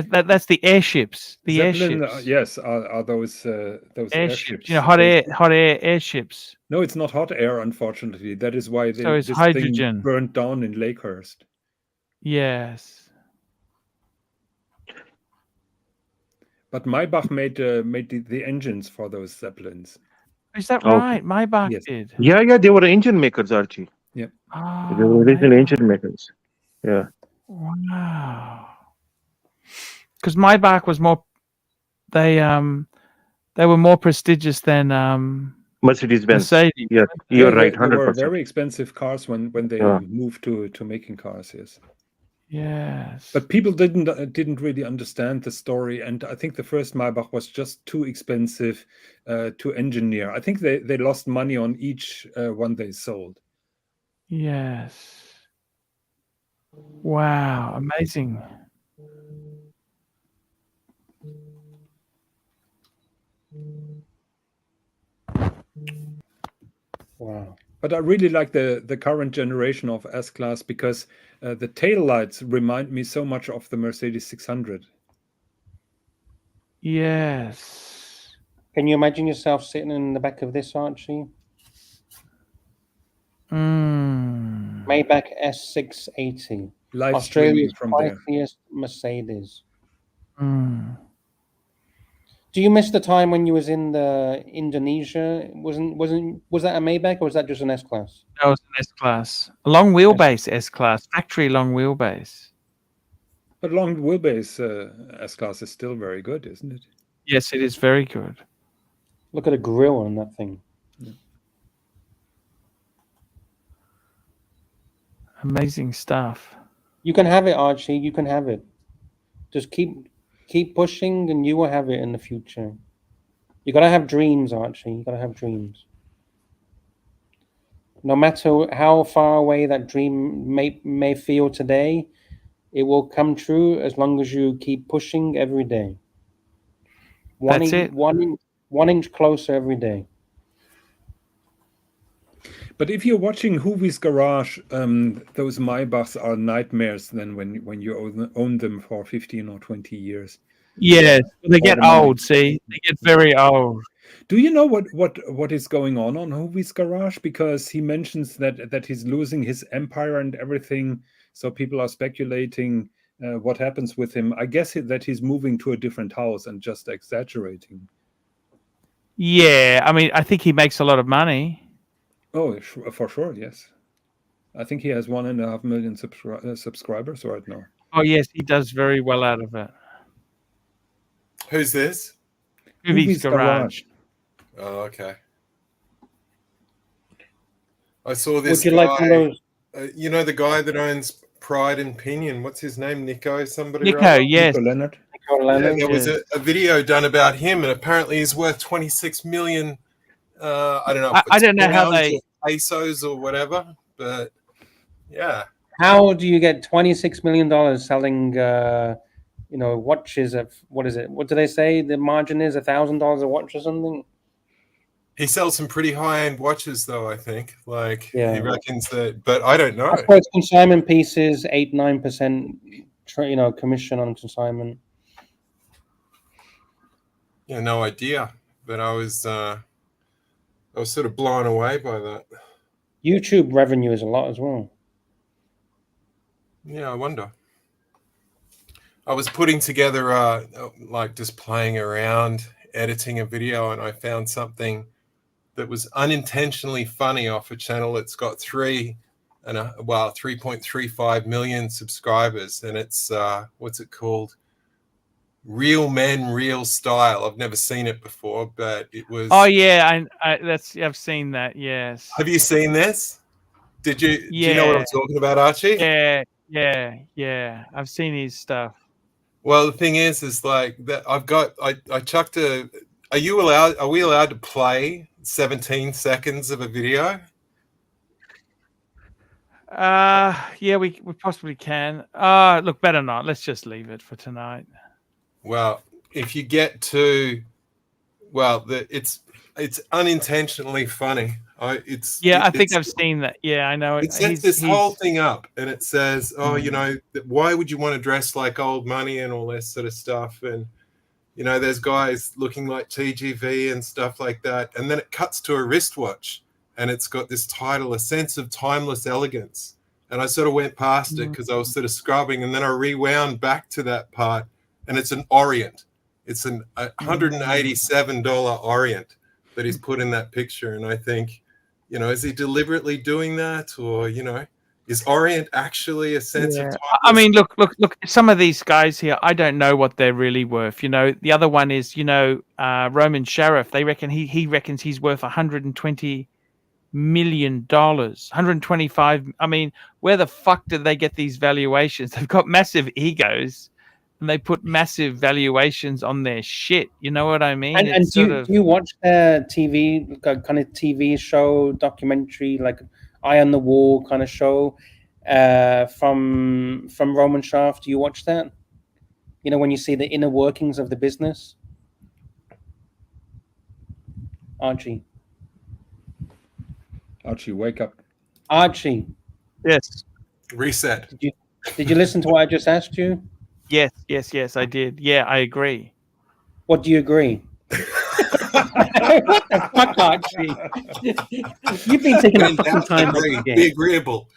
That's the airships. The Zeppelin, airships. yes, are those airships. You know, hot air airships. No, it's not hot air, unfortunately. That is why So it's this hydrogen. thing burned down in Lakehurst. Yes. But Maybach made the engines for those Zeppelins. Is that Okay. right? Maybach Yes. did. Yeah, they were engine makers, Archie. Yep. Oh, They were original Maybach. engine makers. Yeah. Wow. Because Maybach was more. They were more prestigious than Mercedes-Benz. Mercedes. Yeah, you're right, They were 100%. very expensive cars when they Yeah. moved to making cars. Yes. Yes. But people didn't really understand the story, and I think the first Maybach was just too expensive to engineer. I think they lost money on each one they sold. Yes. Wow, amazing. Wow. But I really like the current generation of S-Class because the tail lights remind me so much of the Mercedes 600. Yes. Can you imagine yourself sitting in the back of this, Archie? Mm. Maybach S680. Live streaming Australia's from there. priciest Mercedes. Mm. Do you miss the time when you was in the Indonesia? Was that a Maybach or was that just an S-Class? That was an S-Class. A long wheelbase S-Class. Factory long wheelbase. But long wheelbase S-Class is still very good, isn't it? Yes, it is very good. Look at the grill on that thing. Amazing stuff. You can have it, Archie. You can have it. Just keep pushing, and you will have it in the future. You gotta have dreams, Archie. You gotta have dreams. No matter how far away that dream may feel today, it will come true as long as you keep pushing every day. That's it. One inch closer every day. But if you're watching Hoovie's Garage, those Maybachs are nightmares then when you own them for 15 or 20 years. Yes, they get old. See, they get very old. Do you know what is going on Hoovie's Garage? Because he mentions that he's losing his empire and everything. So people are speculating what happens with him. I guess that he's moving to a different house and just exaggerating. Yeah, I mean, I think he makes a lot of money. Oh, for sure, yes. I think he has 1.5 million subscribers right now. Oh, yes, he does very well out of it. Who's this? Hoovie's Garage. Oh, okay. I saw this Would you guy. like one of those? You know the guy that owns Pride and Pinion. What's his name? Nico? Somebody? Nico, rather? yes. Nico Leonard. Yeah, there was a video done about him, and apparently he's worth 26 million. I don't know. If I don't know how pounds they or pesos or whatever, but yeah. How do you get $26 million selling, watches of what is it? What do they say? The margin is $1,000 a watch or something. He sells some pretty high-end watches, though. I think, Yeah. he reckons that, but I don't know. I suppose consignment pieces, 8-9%, commission on consignment. Yeah, no idea. But I was sort of blown away by that. YouTube revenue is a lot as well. Yeah, I wonder. I was putting together, just playing around, editing a video, and I found something that was unintentionally funny off a channel that's got 3.35 million subscribers, and it's what's it called? Real Men, Real Style. I've never seen it before, but it was. Oh yeah, I've seen that. Yes. Have you seen this? Did you? Yeah. Do you know what I'm talking about, Archie? Yeah. I've seen his stuff. Well, the thing is like that. I chucked a. Are we allowed to play 17 seconds of a video? Yeah, we possibly can. Look, better not. Let's just leave it for tonight. Well, if you get to, it's unintentionally funny. It's Yeah, I think it's- I've seen that. Yeah, I know. It sets this whole thing up, and it says, "Oh, you know, why would you want to dress like old money and all this sort of stuff?" And you know, there's guys looking like TGV and stuff like that. And then it cuts to a wristwatch, and it's got this title, "A Sense of Timeless Elegance." And I sort of went past it because I was sort of scrubbing, and then I rewound back to that part, and it's an Orient. It's an $187 Orient that he's put in that picture, and I think, you know, is he deliberately doing that, or you know, is Orient actually a sense of timeless? I mean, look. Some of these guys here, I don't know what they're really worth. You know, the other one is, you know, Roman Sheriff. They reckon he reckons he's worth $120 million, 125. I mean, where the fuck did they get these valuations? They've got massive egos, and they put massive valuations on their shit. You know what I mean? And do you watch their TV, kind of TV show, documentary, like Eye on the Wall kind of show from Roman Shaft? Do you watch that? You know, when you see the inner workings of the business? Archie, wake up. Archie. Yes. Reset. Did you listen to what I just asked you? Yes, I did. Yeah, I agree. What do you agree? What the fuck, Archie? You've been taking a fucking time. Be agreeable.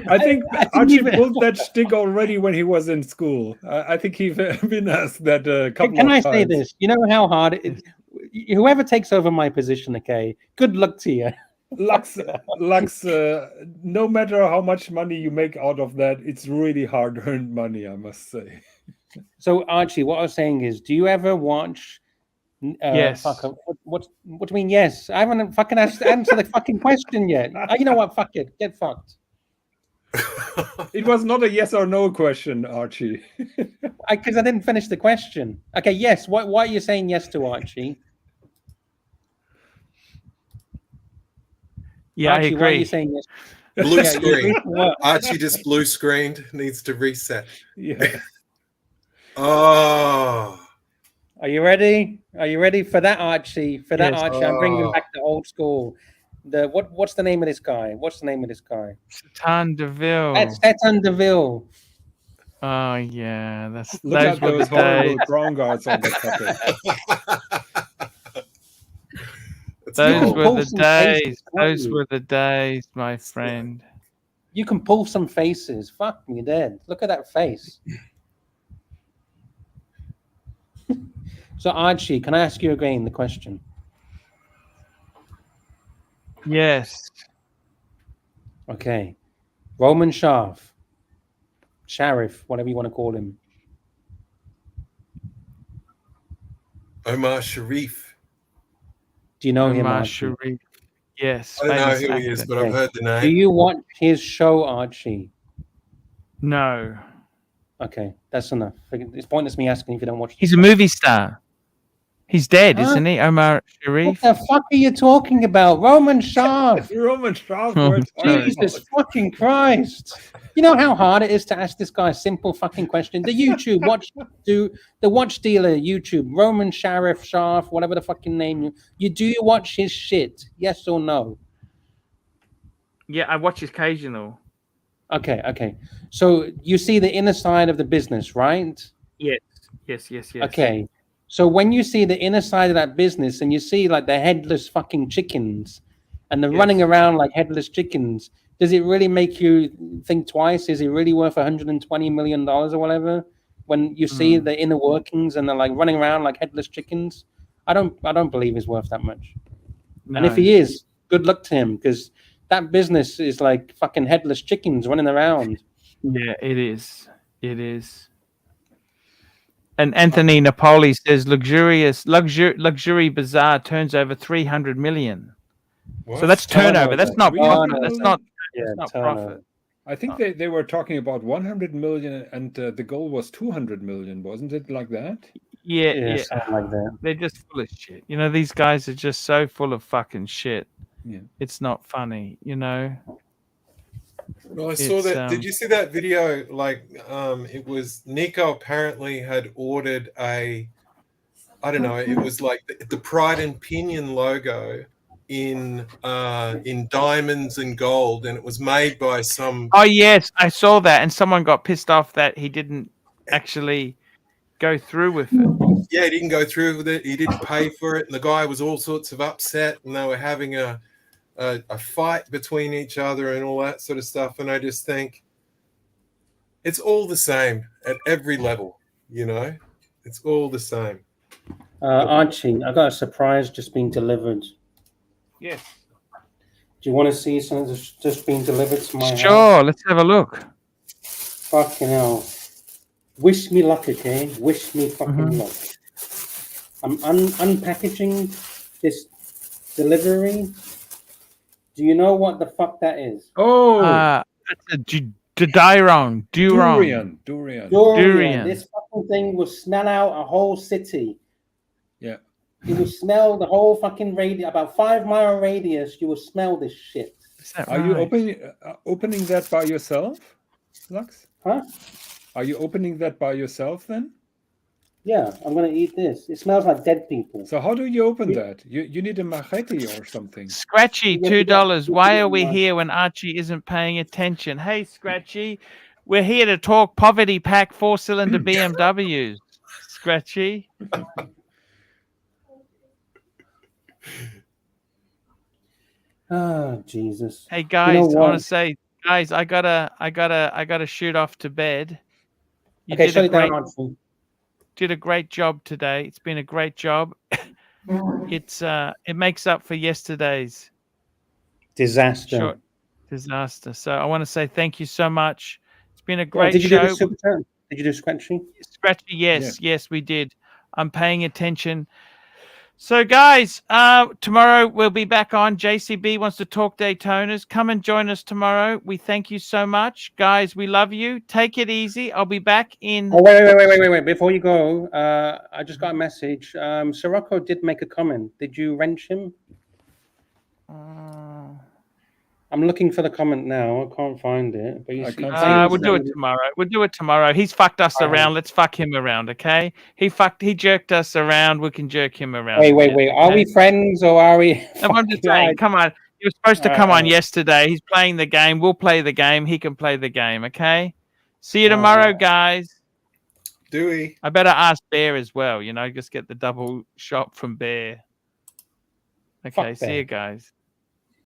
I think Archie pulled that shtick already when he was in school. I think he's been asked that a couple Can of I times. say this? You know how hard it is? Whoever takes over my position, okay, good luck to you. Lux, no matter how much money you make out of that, it's really hard-earned money, I must say. So, Archie, what I was saying is, do you ever watch... yes. What do you mean, yes? I haven't fucking answered the fucking question yet. You know what? Fuck it. Get fucked. It was not a yes or no question, Archie. Because I didn't finish the question. Okay, yes. Why are you saying yes to Archie? Yeah, Archie, I agree. Why are you saying yes? Blue Yeah, screen. Archie just blue screened. Needs to reset. Yeah. Oh. Are you ready? Are you ready for that, Archie? For that, Yes. Archie, I'm bringing back the old school. What's the name of this guy? What's the name of this guy? Satan Deville. That's Satan Deville. Oh yeah, Look those at were those the horrible days. crown guards on the puppet. Those cool. were Pull the some days. faces, can't Those you? were the days, my friend. You can pull some faces. Fuck me dead. Look at that face. So, Archie, can I ask you again the question? Yes. Okay. Roman Sheriff, whatever you want to call him. Omar Sharif. Do you know him, Omar Archie? Sharif. Yes. I don't know famous who he is, actor. but I've heard the name. Do you watch his show, Archie? No. Okay, that's enough. It's pointless me asking if you don't watch. He's a movie star. He's dead, Huh? isn't he? Omar What Sharif. the fuck are you talking about? Roman Shaft. Roman Shaft. Oh, Jesus fucking Christ. You know how hard it is to ask this guy a simple fucking question? The YouTube, the watch dealer YouTube, Roman Sheriff, Shaft, whatever the fucking name. Do you watch his shit? Yes or no? Yeah, I watch occasional. Okay. So you see the inner side of the business, right? Yes. Okay. So when you see the inner side of that business and you see like the headless fucking chickens and they're running around like headless chickens, does it really make you think twice? Is he really worth $120 million or whatever? When you see the inner workings and they're like running around like headless chickens, I don't believe he's worth that much. No. And if he is, good luck to him, because that business is like fucking headless chickens running around. Yeah, it is. It is. And Anthony Napoli says luxury bazaar turns over 300 million. What? So that's turnover. That's not Turnover. profit. That's not turnover. profit. I think they were talking about 100 million and the goal was 200 million, wasn't it like that? Yeah. Something like that. They're just full of shit. You know, these guys are just so full of fucking shit. Yeah. It's not funny, you know. Well, I saw that. Did you see that video? Like, it was Nico apparently had ordered I don't know, it was like the Pride and Pinion logo in diamonds and gold, and it was made by some. Oh yes, I saw that, and someone got pissed off that he didn't actually go through with it. Yeah, he didn't go through with it. He didn't pay for it, and the guy was all sorts of upset, and they were having a fight between each other and all that sort of stuff. And I just think it's all the same at every level, you know. It's all the same. Archie, I got a surprise just being delivered. Yes. Do you want to see something that's just been delivered to my house? Sure, let's have a look. Fucking hell. Wish me luck, okay? Wish me fucking luck. I'm unpackaging this delivery. Do you know what the fuck that is? Oh, that's a Durong. Durian. This fucking thing will smell out a whole city. Yeah. You will smell the whole fucking radius, about 5 mile radius. You will smell this shit. Are you opening that by yourself, Lux? Huh? Are you opening that by yourself then? Yeah, I'm gonna eat this. It smells like dead people. So how do you open that? You need a machete or something. Scratchy, $2. Why are we here when Archie isn't paying attention? Hey, Scratchy, we're here to talk poverty pack 4-cylinder BMWs. Scratchy. Oh, Jesus. Hey guys, You know I want what? to say, guys, I gotta shoot off to bed. You Okay, did shut a it down, great, Archie. did a great job today. It's been a great job. It makes up for yesterday's Disaster. short disaster. So I want to say thank you so much. It's been a Oh, great did you do show. the super chat? Did you do Scratchy? Scratchy, yes, we did. I'm paying attention. So, guys, tomorrow we'll be back on. JCB wants to talk Daytonas. Come and join us tomorrow. We thank you so much. Guys, we love you. Take it easy. I'll be back in... Oh, wait. Before you go, I just got a message. Sirocco did make a comment. Did you wrench him? I'm looking for the comment now. I can't find it. But we'll do it tomorrow. We'll do it tomorrow. He's fucked us around. Let's fuck him around, okay? He jerked us around. We can jerk him around. Wait. Okay? Are we friends or are we? I'm just saying, come on. He was supposed to come on yesterday. He's playing the game. We'll play the game. He can play the game, okay? See you tomorrow, guys. Dewey. I better ask Bear as well. Just get the double shot from Bear. Okay, see you guys.